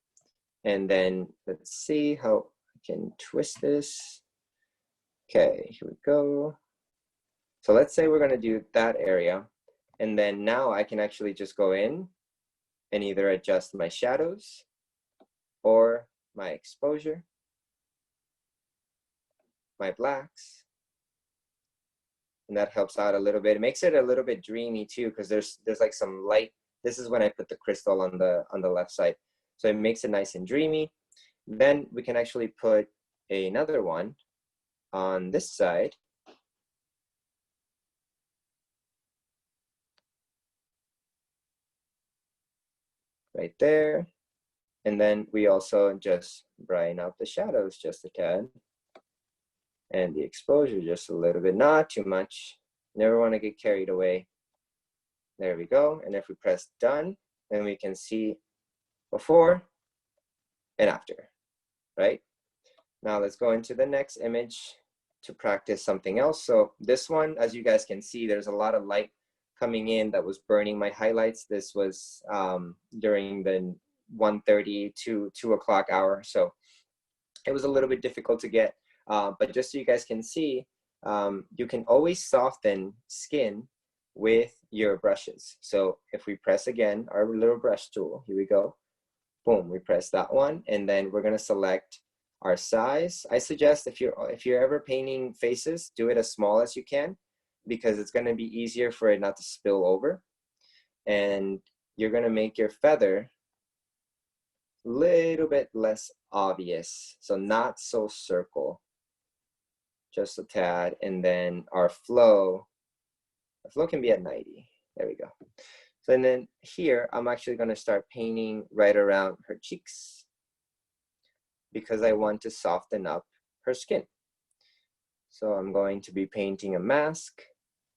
And then let's see how I can twist this. Okay, here we go. So let's say we're going to do that area. And then now I can actually just go in and either adjust my shadows or my exposure, my blacks. And that helps out a little bit. It makes it a little bit dreamy too, because there's like some light This is when I put the crystal on the left side. So it makes it nice and dreamy. Then we can actually put another one on this side. Right there. And then we also just brighten up the shadows just a tad. And the exposure just a little bit, not too much. Never want to get carried away. There we go. And if we press done, then we can see before and after, right? Now let's go into the next image to practice something else. So this one, as you guys can see, there's a lot of light coming in that was burning my highlights. This was during the 1:30 to 2 o'clock hour. So it was a little bit difficult to get, but just so you guys can see, you can always soften skin with your brushes. So if we press again, our little brush tool, here we go. Boom, we press that one, and then we're gonna select our size. I suggest if you're ever painting faces, do it as small as you can, because it's gonna be easier for it not to spill over. And you're gonna make your feather a little bit less obvious, so not so circle, just a tad. And then our flow, the flow can be at 90. There we go. So and then here, I'm actually gonna start painting right around her cheeks because I want to soften up her skin. So I'm going to be painting a mask.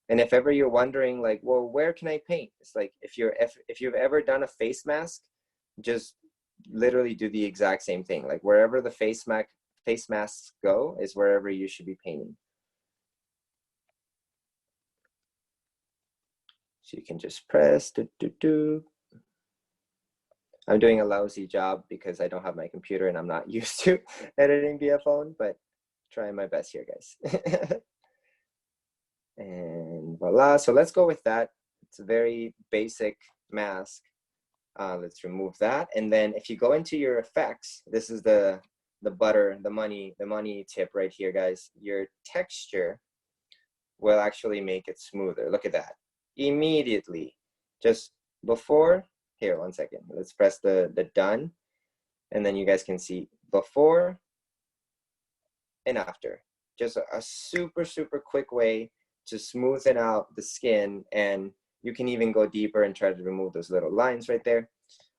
And if ever you're wondering like, well, where can I paint? It's like, if you've ever done a face mask, just literally do the exact same thing. Like wherever the face masks go is wherever you should be painting. So you can just press, I'm doing a lousy job because I don't have my computer and I'm not used to editing via phone, but trying my best here, guys. And voila, so let's go with that. It's a very basic mask. Let's remove that. And then if you go into your effects, this is the money tip right here, guys. Your texture will actually make it smoother. Look at that. Immediately, just before, here, one second. Let's press the done. And then you guys can see before and after. Just a super, super quick way to smoothen out the skin. And you can even go deeper and try to remove those little lines right there.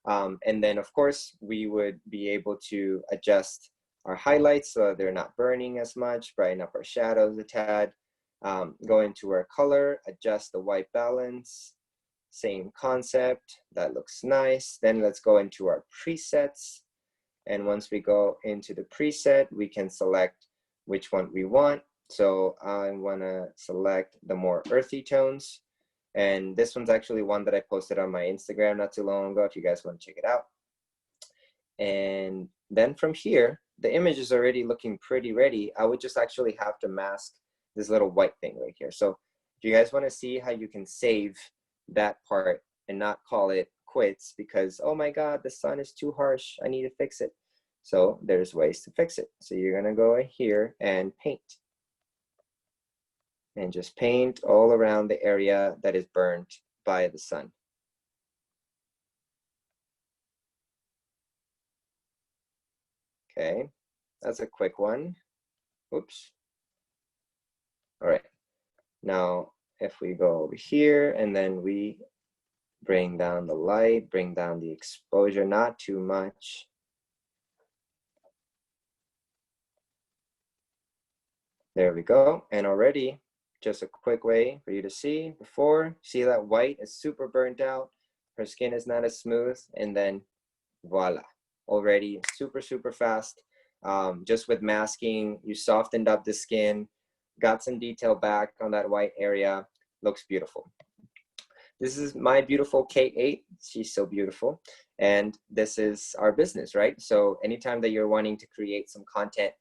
And then of course, we would be able to adjust our highlights so they're not burning as much, brighten up our shadows a tad, go into our color, adjust the white balance, same concept, that looks nice. Then let's go into our presets. And once we go into the preset, we can select which one we want. So I wanna select the more earthy tones. And this one's actually one that I posted on my Instagram not too long ago, if you guys want to check it out. And then from here, the image is already looking pretty ready. I would just actually have to mask this little white thing right here. So if you guys want to see how you can save that part and not call it quits because, oh my God, the sun is too harsh, I need to fix it. So there's ways to fix it. So you're gonna go here and paint. And just paint all around the area that is burnt by the sun. Okay, that's a quick one. Oops. All right, now if we go over here and then we bring down the light, bring down the exposure, not too much. There we go, and already, just a quick way for you to see before, see that white is super burnt out, her skin is not as smooth, and then voila, already super, super fast. Just with masking, you softened up the skin, got some detail back on that white area, looks beautiful. This is my beautiful K8, she's so beautiful, and this is our business, right? So anytime that you're wanting to create some content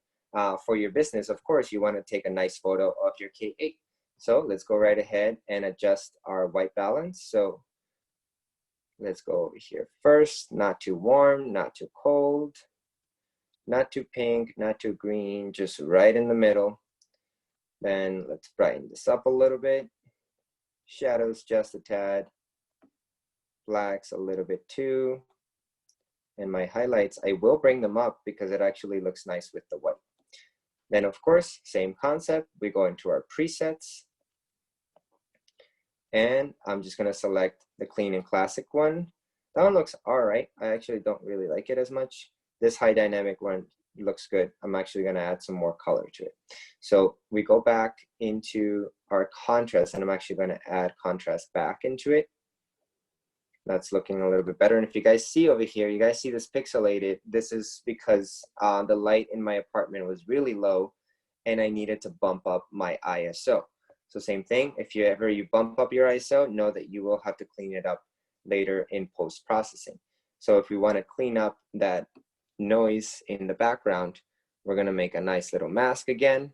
for your business, of course, you want to take a nice photo of your K8. So let's go right ahead and adjust our white balance. So let's go over here first, not too warm, not too cold, not too pink, not too green, just right in the middle. Then let's brighten this up a little bit. Shadows just a tad. blacks a little bit too. And my highlights, I will bring them up because it actually looks nice with the white. Then of course, same concept, we go into our presets. And I'm just gonna select the clean and classic one. That one looks all right. I actually don't really like it as much. This high dynamic one looks good. I'm actually gonna add some more color to it. So we go back into our contrast, and I'm actually gonna add contrast back into it. That's looking a little bit better. And if you guys see over here, you guys see this pixelated. This is because the light in my apartment was really low and I needed to bump up my ISO. So same thing, if you bump up your ISO, know that you will have to clean it up later in post-processing. So if we want to clean up that noise in the background, we're going to make a nice little mask again,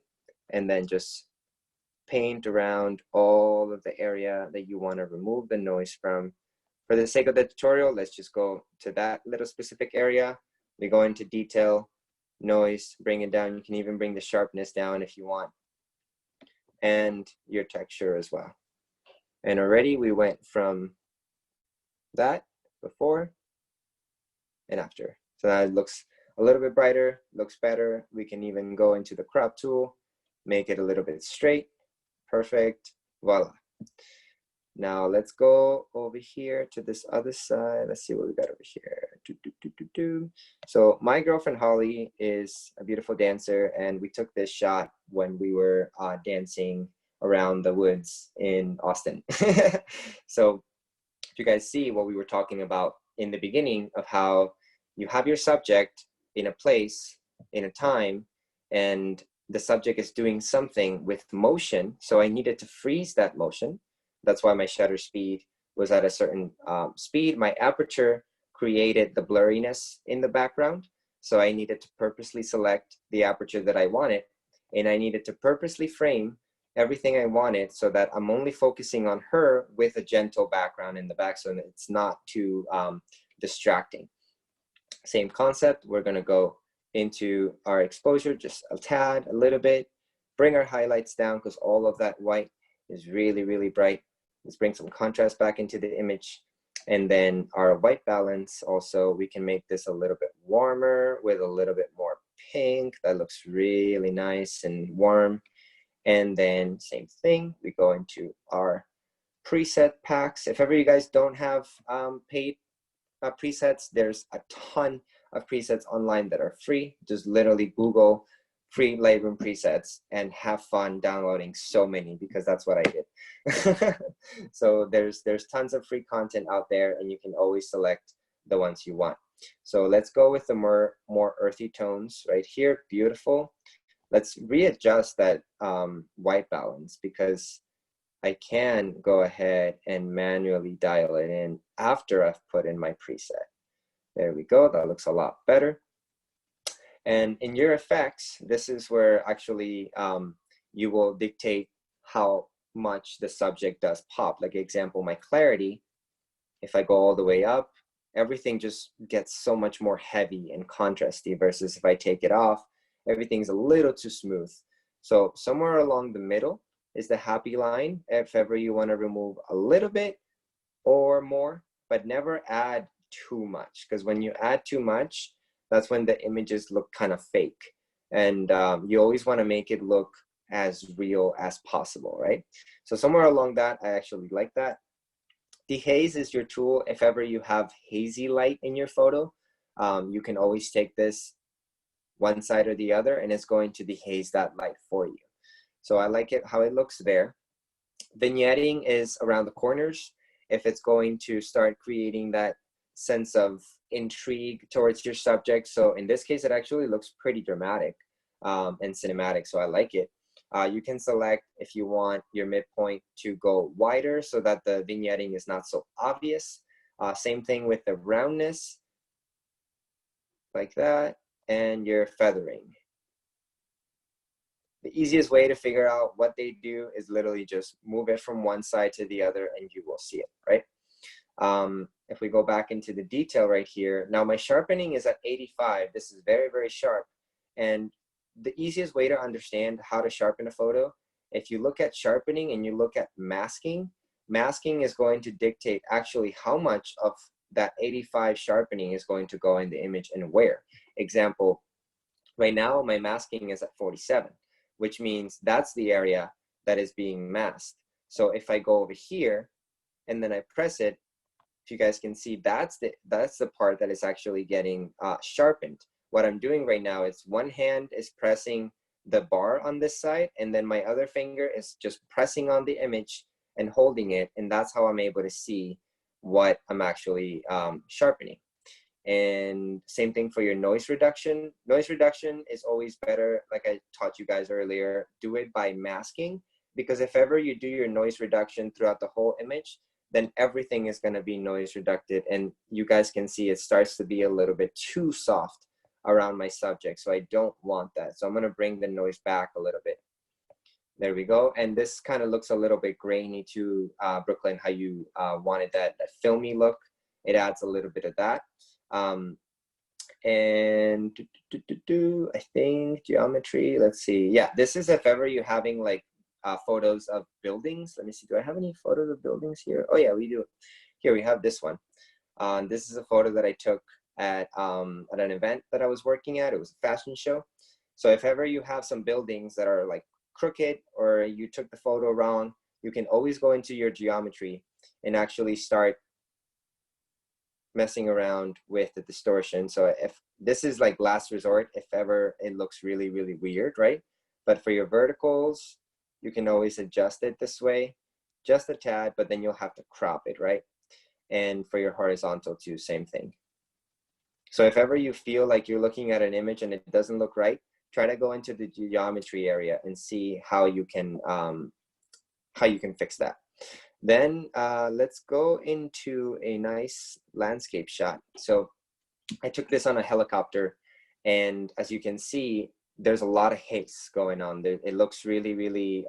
and then just paint around all of the area that you want to remove the noise from. For the sake of the tutorial, let's just go to that little specific area. We go into detail, noise, bring it down. You can even bring the sharpness down if you want, and your texture as well. And already we went from that before and after. So that looks a little bit brighter, looks better. We can even go into the crop tool, make it a little bit straight. Perfect, voila. Now let's go over here to this other side. Let's see what we got over here. So my girlfriend Holly is a beautiful dancer, and we took this shot when we were dancing around the woods in Austin. So if you guys see what we were talking about in the beginning of how you have your subject in a place, in a time, and the subject is doing something with motion. So I needed to freeze that motion. That's why my shutter speed was at a certain speed. My aperture created the blurriness in the background. So I needed to purposely select the aperture that I wanted. And I needed to purposely frame everything I wanted so that I'm only focusing on her with a gentle background in the back so that it's not too distracting. Same concept, we're gonna go into our exposure just a tad, a little bit, bring our highlights down because all of that white is really, really bright. Let's bring some contrast back into the image. And then our white balance also, we can make this a little bit warmer with a little bit more pink. That looks really nice and warm. And then same thing, we go into our preset packs. If ever you guys don't have paid presets, there's a ton of presets online that are free. Just literally Google free Lightroom presets and have fun downloading so many, because that's what I did. So there's tons of free content out there, and you can always select the ones you want. So let's go with the more earthy tones right here. Beautiful. Let's readjust that white balance, because I can go ahead and manually dial it in after I've put in my preset. There we go, that looks a lot better. And in your effects, this is where actually you will dictate how much the subject does pop. Like example, my clarity, if I go all the way up, everything just gets so much more heavy and contrasty, versus if I take it off, everything's a little too smooth. So somewhere along the middle is the happy line, if ever you want to remove a little bit or more, but never add too much, because when you add too much, that's when the images look kind of fake. And you always want to make it look as real as possible, right? So somewhere along that, I actually like that. Dehaze is your tool. If ever you have hazy light in your photo, you can always take this one side or the other, and it's going to dehaze that light for you. So I like it how it looks there. Vignetting is around the corners. If it's going to start creating that sense of intrigue towards your subject. So in this case, it actually looks pretty dramatic and cinematic, so I like it. You can select if you want your midpoint to go wider so that the vignetting is not so obvious. Same thing with the roundness, like that, and your feathering. The easiest way to figure out what they do is literally just move it from one side to the other and you will see it, right? If we go back into the detail right here, now my sharpening is at 85. This is very, very sharp. And the easiest way to understand how to sharpen a photo, if you look at sharpening and you look at masking, masking is going to dictate actually how much of that 85 sharpening is going to go in the image and where. Example, right now my masking is at 47, which means that's the area that is being masked. So if I go over here and then I press it, if you guys can see, that's the part that is actually getting sharpened. What I'm doing right now is one hand is pressing the bar on this side, and then my other finger is just pressing on the image and holding it, and that's how I'm able to see what I'm actually sharpening. And same thing for your noise reduction. Noise reduction is always better, like I taught you guys earlier, do it by masking, because if ever you do your noise reduction throughout the whole image, then everything is going to be noise reducted, and you guys can see it starts to be a little bit too soft around my subject, so I don't want that. So I'm going to bring the noise back a little bit. There we go. And this kind of looks a little bit grainy to Brooklyn, how you wanted that filmy look. It adds a little bit of that. And I think geometry, let's see. Yeah, this is if ever you're having like photos of buildings. Let me see, do I have any photos of buildings here? Oh yeah, we do. Here we have this one. This is a photo that I took at an event that I was working at. It was a fashion show. So if ever you have some buildings that are like crooked or you took the photo wrong, you can always go into your geometry and actually start messing around with the distortion. So if this is like last resort, if ever it looks really, really weird, right? But for your verticals, you can always adjust it this way, just a tad, but then you'll have to crop it, right? And for your horizontal too, same thing. So if ever you feel like you're looking at an image and it doesn't look right, try to go into the geometry area and see how you can fix that. Then let's go into a nice landscape shot. So I took this on a helicopter, and as you can see, there's a lot of haze going on. It looks really, really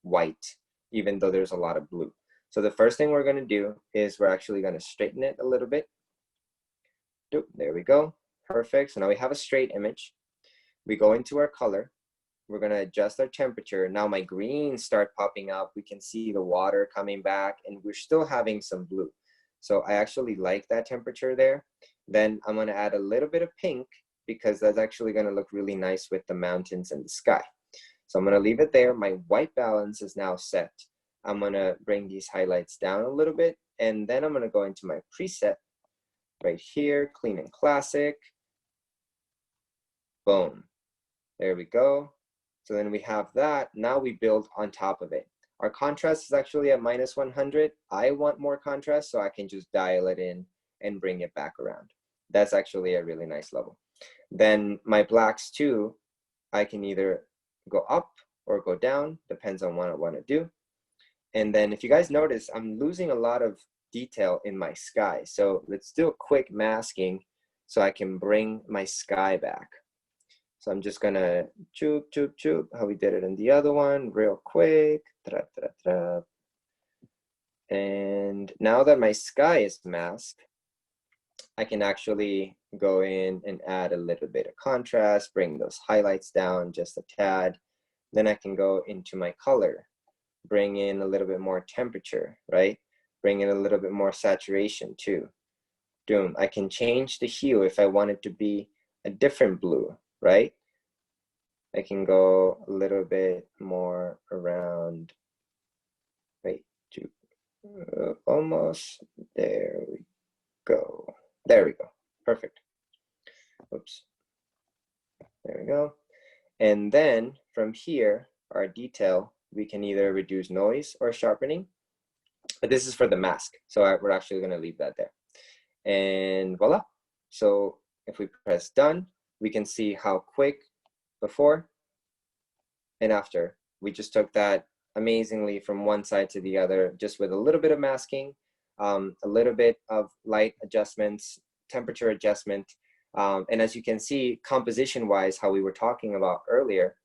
white, even though there's a lot of blue. So the first thing we're going to do is we're actually going to straighten it a little bit. There we go. Perfect. So now we have a straight image. We go into our color. We're going to adjust our temperature. Now my greens start popping up. We can see the water coming back, and we're still having some blue. So I actually like that temperature there. Then I'm going to add a little bit of pink, because that's actually going to look really nice with the mountains and the sky. So I'm going to leave it there. My white balance is now set. I'm going to bring these highlights down a little bit, and then I'm going to go into my preset right here, clean and classic. Boom. There we go. So then we have that. Now we build on top of it. Our contrast is actually at -100. I want more contrast, so I can just dial it in and bring it back around. That's actually a really nice level. Then my blacks too, I can either go up or go down, depends on what I want to do. And then if you guys notice, I'm losing a lot of detail in my sky. So let's do a quick masking so I can bring my sky back. So I'm just gonna choop, choop, choop, how we did it in the other one, real quick. And now that my sky is masked, I can actually go in and add a little bit of contrast, bring those highlights down just a tad. Then I can go into my color, bring in a little bit more temperature, right? Bring in a little bit more saturation too. Boom, I can change the hue if I want it to be a different blue, right? I can go a little bit more around, wait, almost, there we go. There we go, perfect. Oops, there we go. And then from here, our detail, we can either reduce noise or sharpening, but this is for the mask. So we're actually gonna leave that there. And voila. So if we press done, we can see how quick before and after. We just took that amazingly from one side to the other, just with a little bit of masking, a little bit of light adjustments, temperature adjustment. And as you can see, composition-wise, how we were talking about earlier,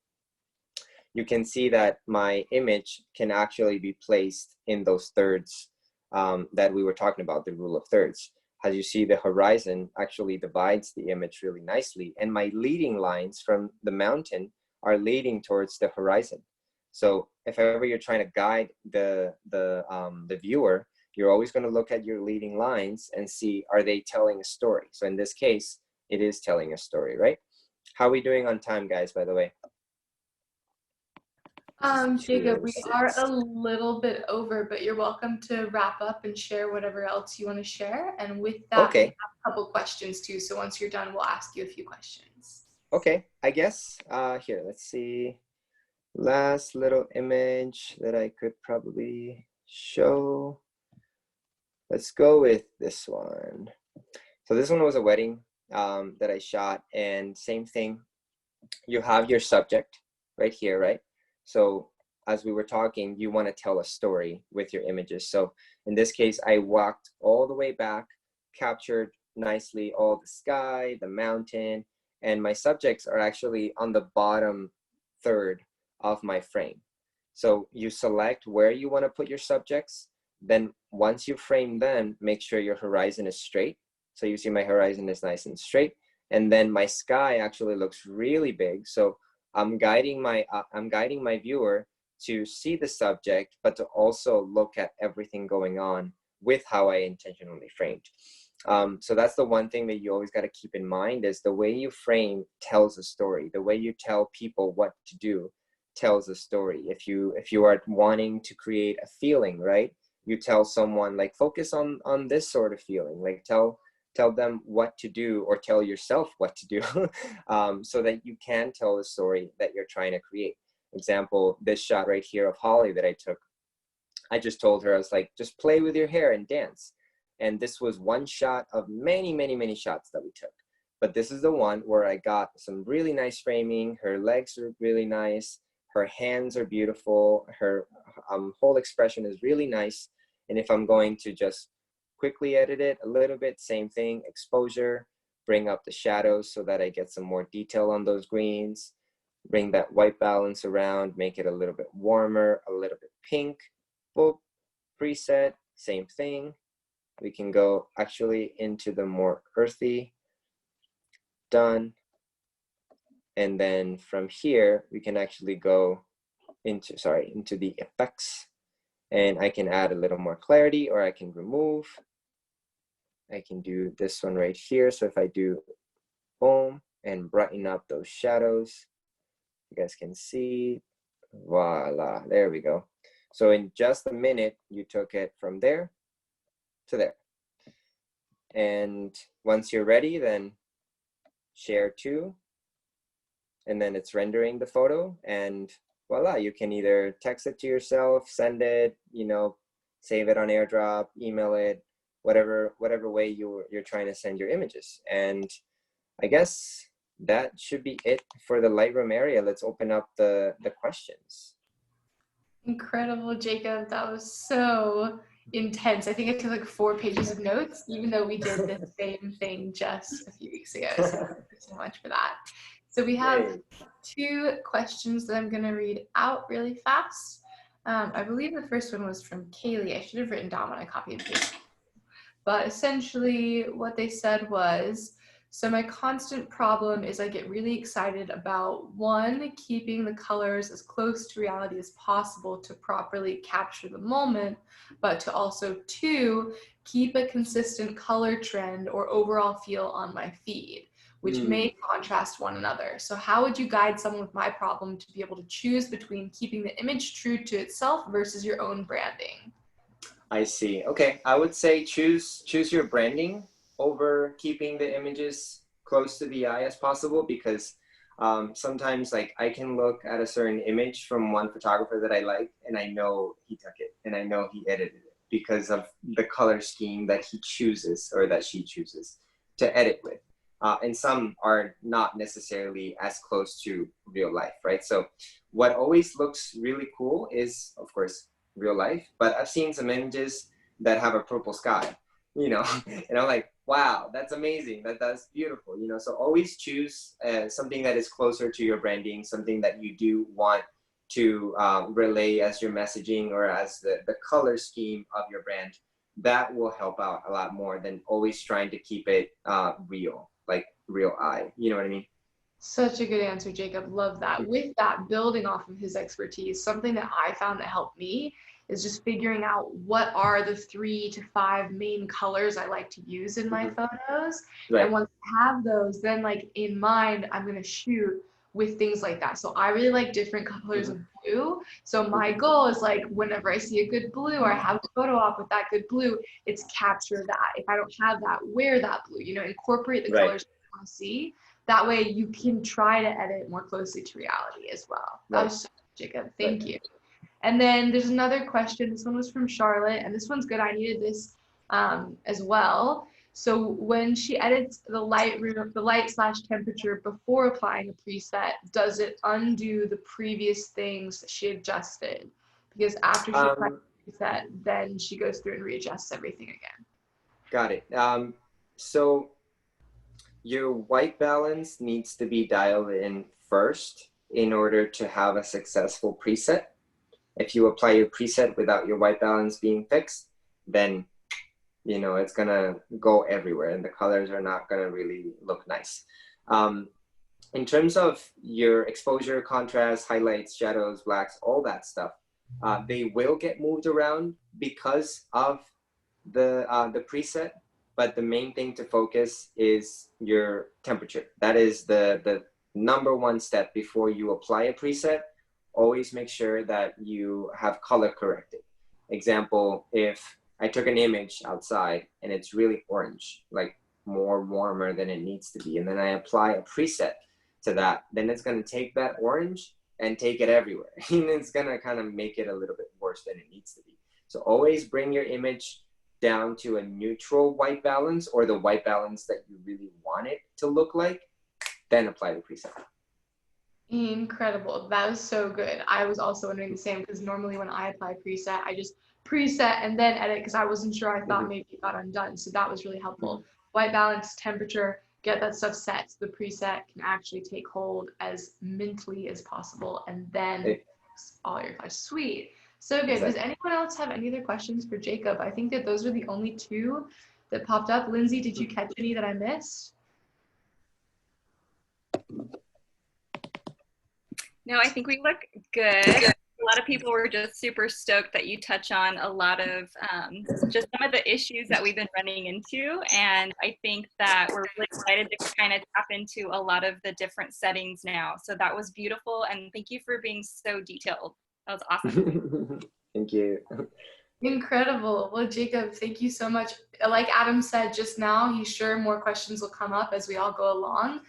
you can see that my image can actually be placed in those thirds that we were talking about, the rule of thirds. As you see, the horizon actually divides the image really nicely, and my leading lines from the mountain are leading towards the horizon. So if ever you're trying to guide the viewer, you're always going to look at your leading lines and see, are they telling a story? So in this case, it is telling a story, right? How are we doing on time, guys, by the way? Jacob, we are a little bit over, but you're welcome to wrap up and share whatever else you want to share. And with that, we have a couple questions too. So once you're done, we'll ask you a few questions. Okay, I guess, here, let's see. Last little image that I could probably show. Let's go with this one. So this one was a wedding that I shot, and same thing. You have your subject right here, right? So as we were talking, you want to tell a story with your images. So in this case, I walked all the way back, captured nicely all the sky, the mountain, and my subjects are actually on the bottom third of my frame. So you select where you want to put your subjects. Then once you frame them, make sure your horizon is straight. So you see my horizon is nice and straight. And then my sky actually looks really big. So I'm guiding my viewer to see the subject, but to also look at everything going on with how I intentionally framed. So that's the one thing that you always got to keep in mind, is the way you frame tells a story. The way you tell people what to do tells a story. If you are wanting to create a feeling, right? You tell someone, like, focus on this sort of feeling, like tell them what to do, or tell yourself what to do, so that you can tell the story that you're trying to create. Example, this shot right here of Holly that I took, I just told her, I was like, just play with your hair and dance. And this was one shot of many, many, many shots that we took. But this is the one where I got some really nice framing. Her legs are really nice. Her hands are beautiful. Her whole expression is really nice. And if I'm going to just quickly edit it a little bit, same thing, exposure, bring up the shadows so that I get some more detail on those greens, bring that white balance around, make it a little bit warmer, a little bit pink, boop, preset, same thing. We can go actually into the more earthy, done. And then from here, we can actually go into the effects, and I can add a little more clarity, or I can remove. I can do this one right here. So if I do boom and brighten up those shadows, you guys can see, voila, there we go. So in just a minute, you took it from there to there. And once you're ready, then share to, and then it's rendering the photo, and voila, you can either text it to yourself, send it, save it on AirDrop, email it, whatever way you're trying to send your images. And I guess that should be it for the Lightroom area. Let's open up the questions. Incredible, Jacob. That was so intense. I think I took like 4 pages of notes, even though we did the same thing just a few weeks ago. So thank you so much for that. So we have 2 questions that I'm going to read out really fast. I believe the first one was from Kaylee. I should have written down when I copied and pasted. But essentially what they said was, so my constant problem is I get really excited about, 1, keeping the colors as close to reality as possible to properly capture the moment, but to also, 2, keep a consistent color trend or overall feel on my feed, which may contrast one another. So how would you guide someone with my problem to be able to choose between keeping the image true to itself versus your own branding? I see. Okay, I would say choose your branding over keeping the images close to the eye as possible, because sometimes, like, I can look at a certain image from one photographer that I like, and I know he took it, and I know he edited it because of the color scheme that he chooses, or that she chooses to edit with. And some are not necessarily as close to real life, right? So what always looks really cool is, of course, real life, but I've seen some images that have a purple sky, and I'm like, wow, that's amazing, that's beautiful, so always choose something that is closer to your branding, something that you do want to relay as your messaging, or as the color scheme of your brand. That will help out a lot more than always trying to keep it real, like real eye, you know what I mean? Such a good answer, Jacob. Love that. With that, building off of his expertise, something that I found that helped me is just figuring out what are the 3 to 5 main colors I like to use in my photos. Right. And once I have those, then like in mind, I'm going to shoot with things like that. So I really like different colors of blue. So my goal is like whenever I see a good blue or I have a photo op with that good blue, it's capture that. If I don't have that, wear that blue, you know, incorporate the Right. colors you want to see. That way you can try to edit more closely to reality as well. That Right. was so good, Jacob. Thank you. And then there's another question. This one was from Charlotte, and this one's good. I needed this as well. So when she edits the light/temperature before applying a preset, does it undo the previous things that she adjusted? Because after she applies the preset, then she goes through and readjusts everything again. Got it. So your white balance needs to be dialed in first in order to have a successful preset. If you apply your preset without your white balance being fixed, then you know it's gonna go everywhere and the colors are not gonna really look nice. In terms of your exposure, contrast, highlights, shadows, blacks, all that stuff, they will get moved around because of the preset. But the main thing to focus is your temperature. That is the number one step before you apply a preset. Always make sure that you have color corrected. Example, if I took an image outside and it's really orange, like more warmer than it needs to be, and then I apply a preset to that, then it's going to take that orange and take it everywhere. And it's going to kind of make it a little bit worse than it needs to be. So always bring your image down to a neutral white balance or the white balance that you really want it to look like, then apply the preset. Incredible. That was so good. I was also wondering the same because normally when I apply preset, I just preset and then edit because I wasn't sure. I thought maybe it got undone. So that was really helpful. White balance, temperature, get that stuff set so the preset can actually take hold as mintily as possible and then all your colors. Sweet. So good. Exactly. Does anyone else have any other questions for Jacob? I think that those were the only 2 that popped up. Lindsay, did you catch any that I missed? No, I think we look good. A lot of people were just super stoked that you touch on a lot of just some of the issues that we've been running into. And I think that we're really excited to kind of tap into a lot of the different settings now. So that was beautiful. And thank you for being so detailed. That was awesome. Thank you. Incredible. Well, Jacob, thank you so much. Like Adam said just now, he's sure more questions will come up as we all go along.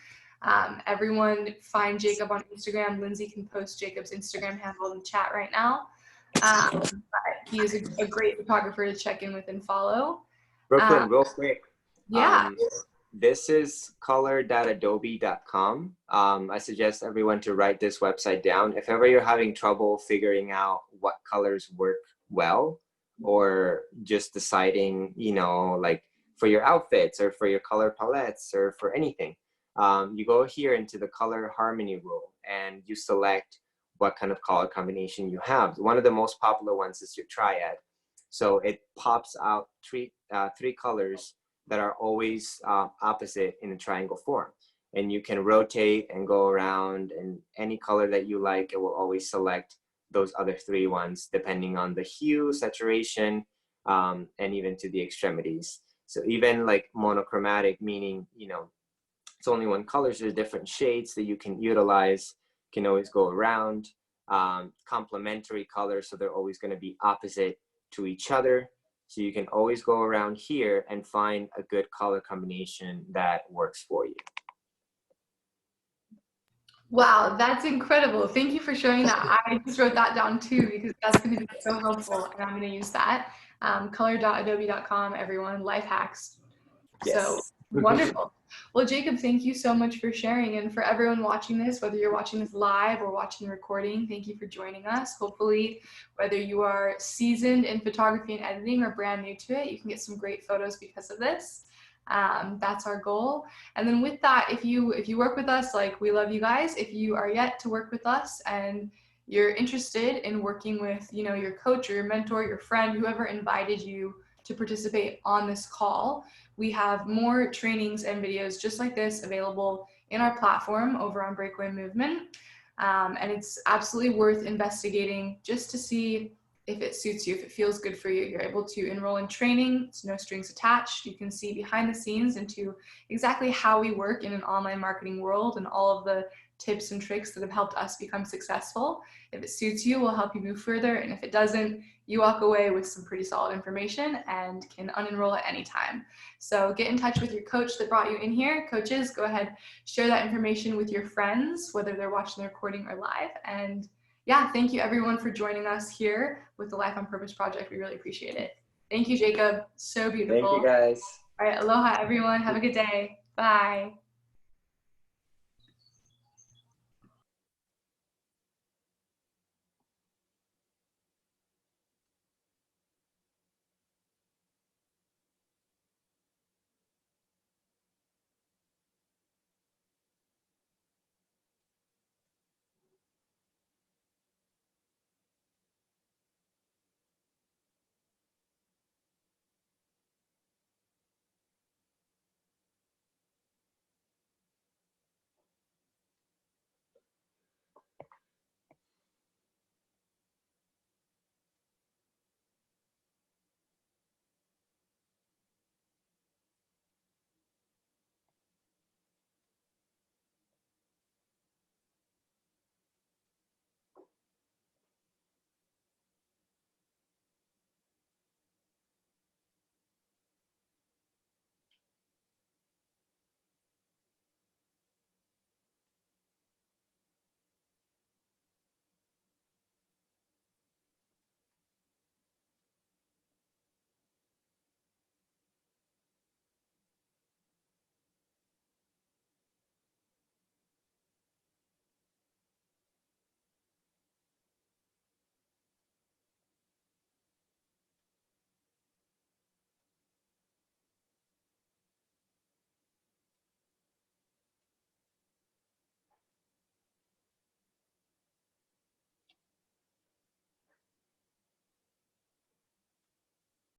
Everyone find Jacob on Instagram. Lindsay can post Jacob's Instagram handle in the chat right now. But he is a great photographer to check in with and follow. Brooklyn, real quick. Yeah. This is color.adobe.com. I suggest everyone to write this website down. If ever you're having trouble figuring out what colors work well, or just deciding, you know, like for your outfits or for your color palettes or for anything, you go here into the color harmony rule and you select what kind of color combination you have. One of the most popular ones is your triad. So it pops out three colors that are always opposite in a triangle form. And you can rotate and go around, and any color that you like, it will always select those other 3 ones, depending on the hue, saturation, and even to the extremities. So even like monochromatic, meaning, you know, it's only one color, so there's different shades that you can utilize, can always go around. Complementary colors, so they're always going to be opposite to each other. So you can always go around here and find a good color combination that works for you. Wow, that's incredible. Thank you for sharing that. I just wrote that down too because that's going to be so helpful and I'm going to use that. Color.adobe.com, everyone, life hacks. Yes. So wonderful. Well, Jacob, thank you so much for sharing. And for everyone watching this, whether you're watching this live or watching the recording, thank you for joining us. Hopefully, whether you are seasoned in photography and editing or brand new to it, you can get some great photos because of this. That's our goal. And then with that, if you work with us, like, we love you guys. If you are yet to work with us and you're interested in working with, you know, your coach or your mentor, your friend, whoever invited you to participate on this call, we have more trainings and videos just like this available in our platform over on Breakaway Movement. And it's absolutely worth investigating just to see if it suits you, if it feels good for you. You're able to enroll in training, it's no strings attached. You can see behind the scenes into exactly how we work in an online marketing world and all of the tips and tricks that have helped us become successful. If it suits you, we'll help you move further. And if it doesn't, you walk away with some pretty solid information and can unenroll at any time. So get in touch with your coach that brought you in here. Coaches, go ahead, share that information with your friends, whether they're watching the recording or live. And yeah, thank you everyone for joining us here with the Life on Purpose Project. We really appreciate it. Thank you, Jaycob. So beautiful. Thank you, guys. All right, aloha everyone. Have a good day. Bye.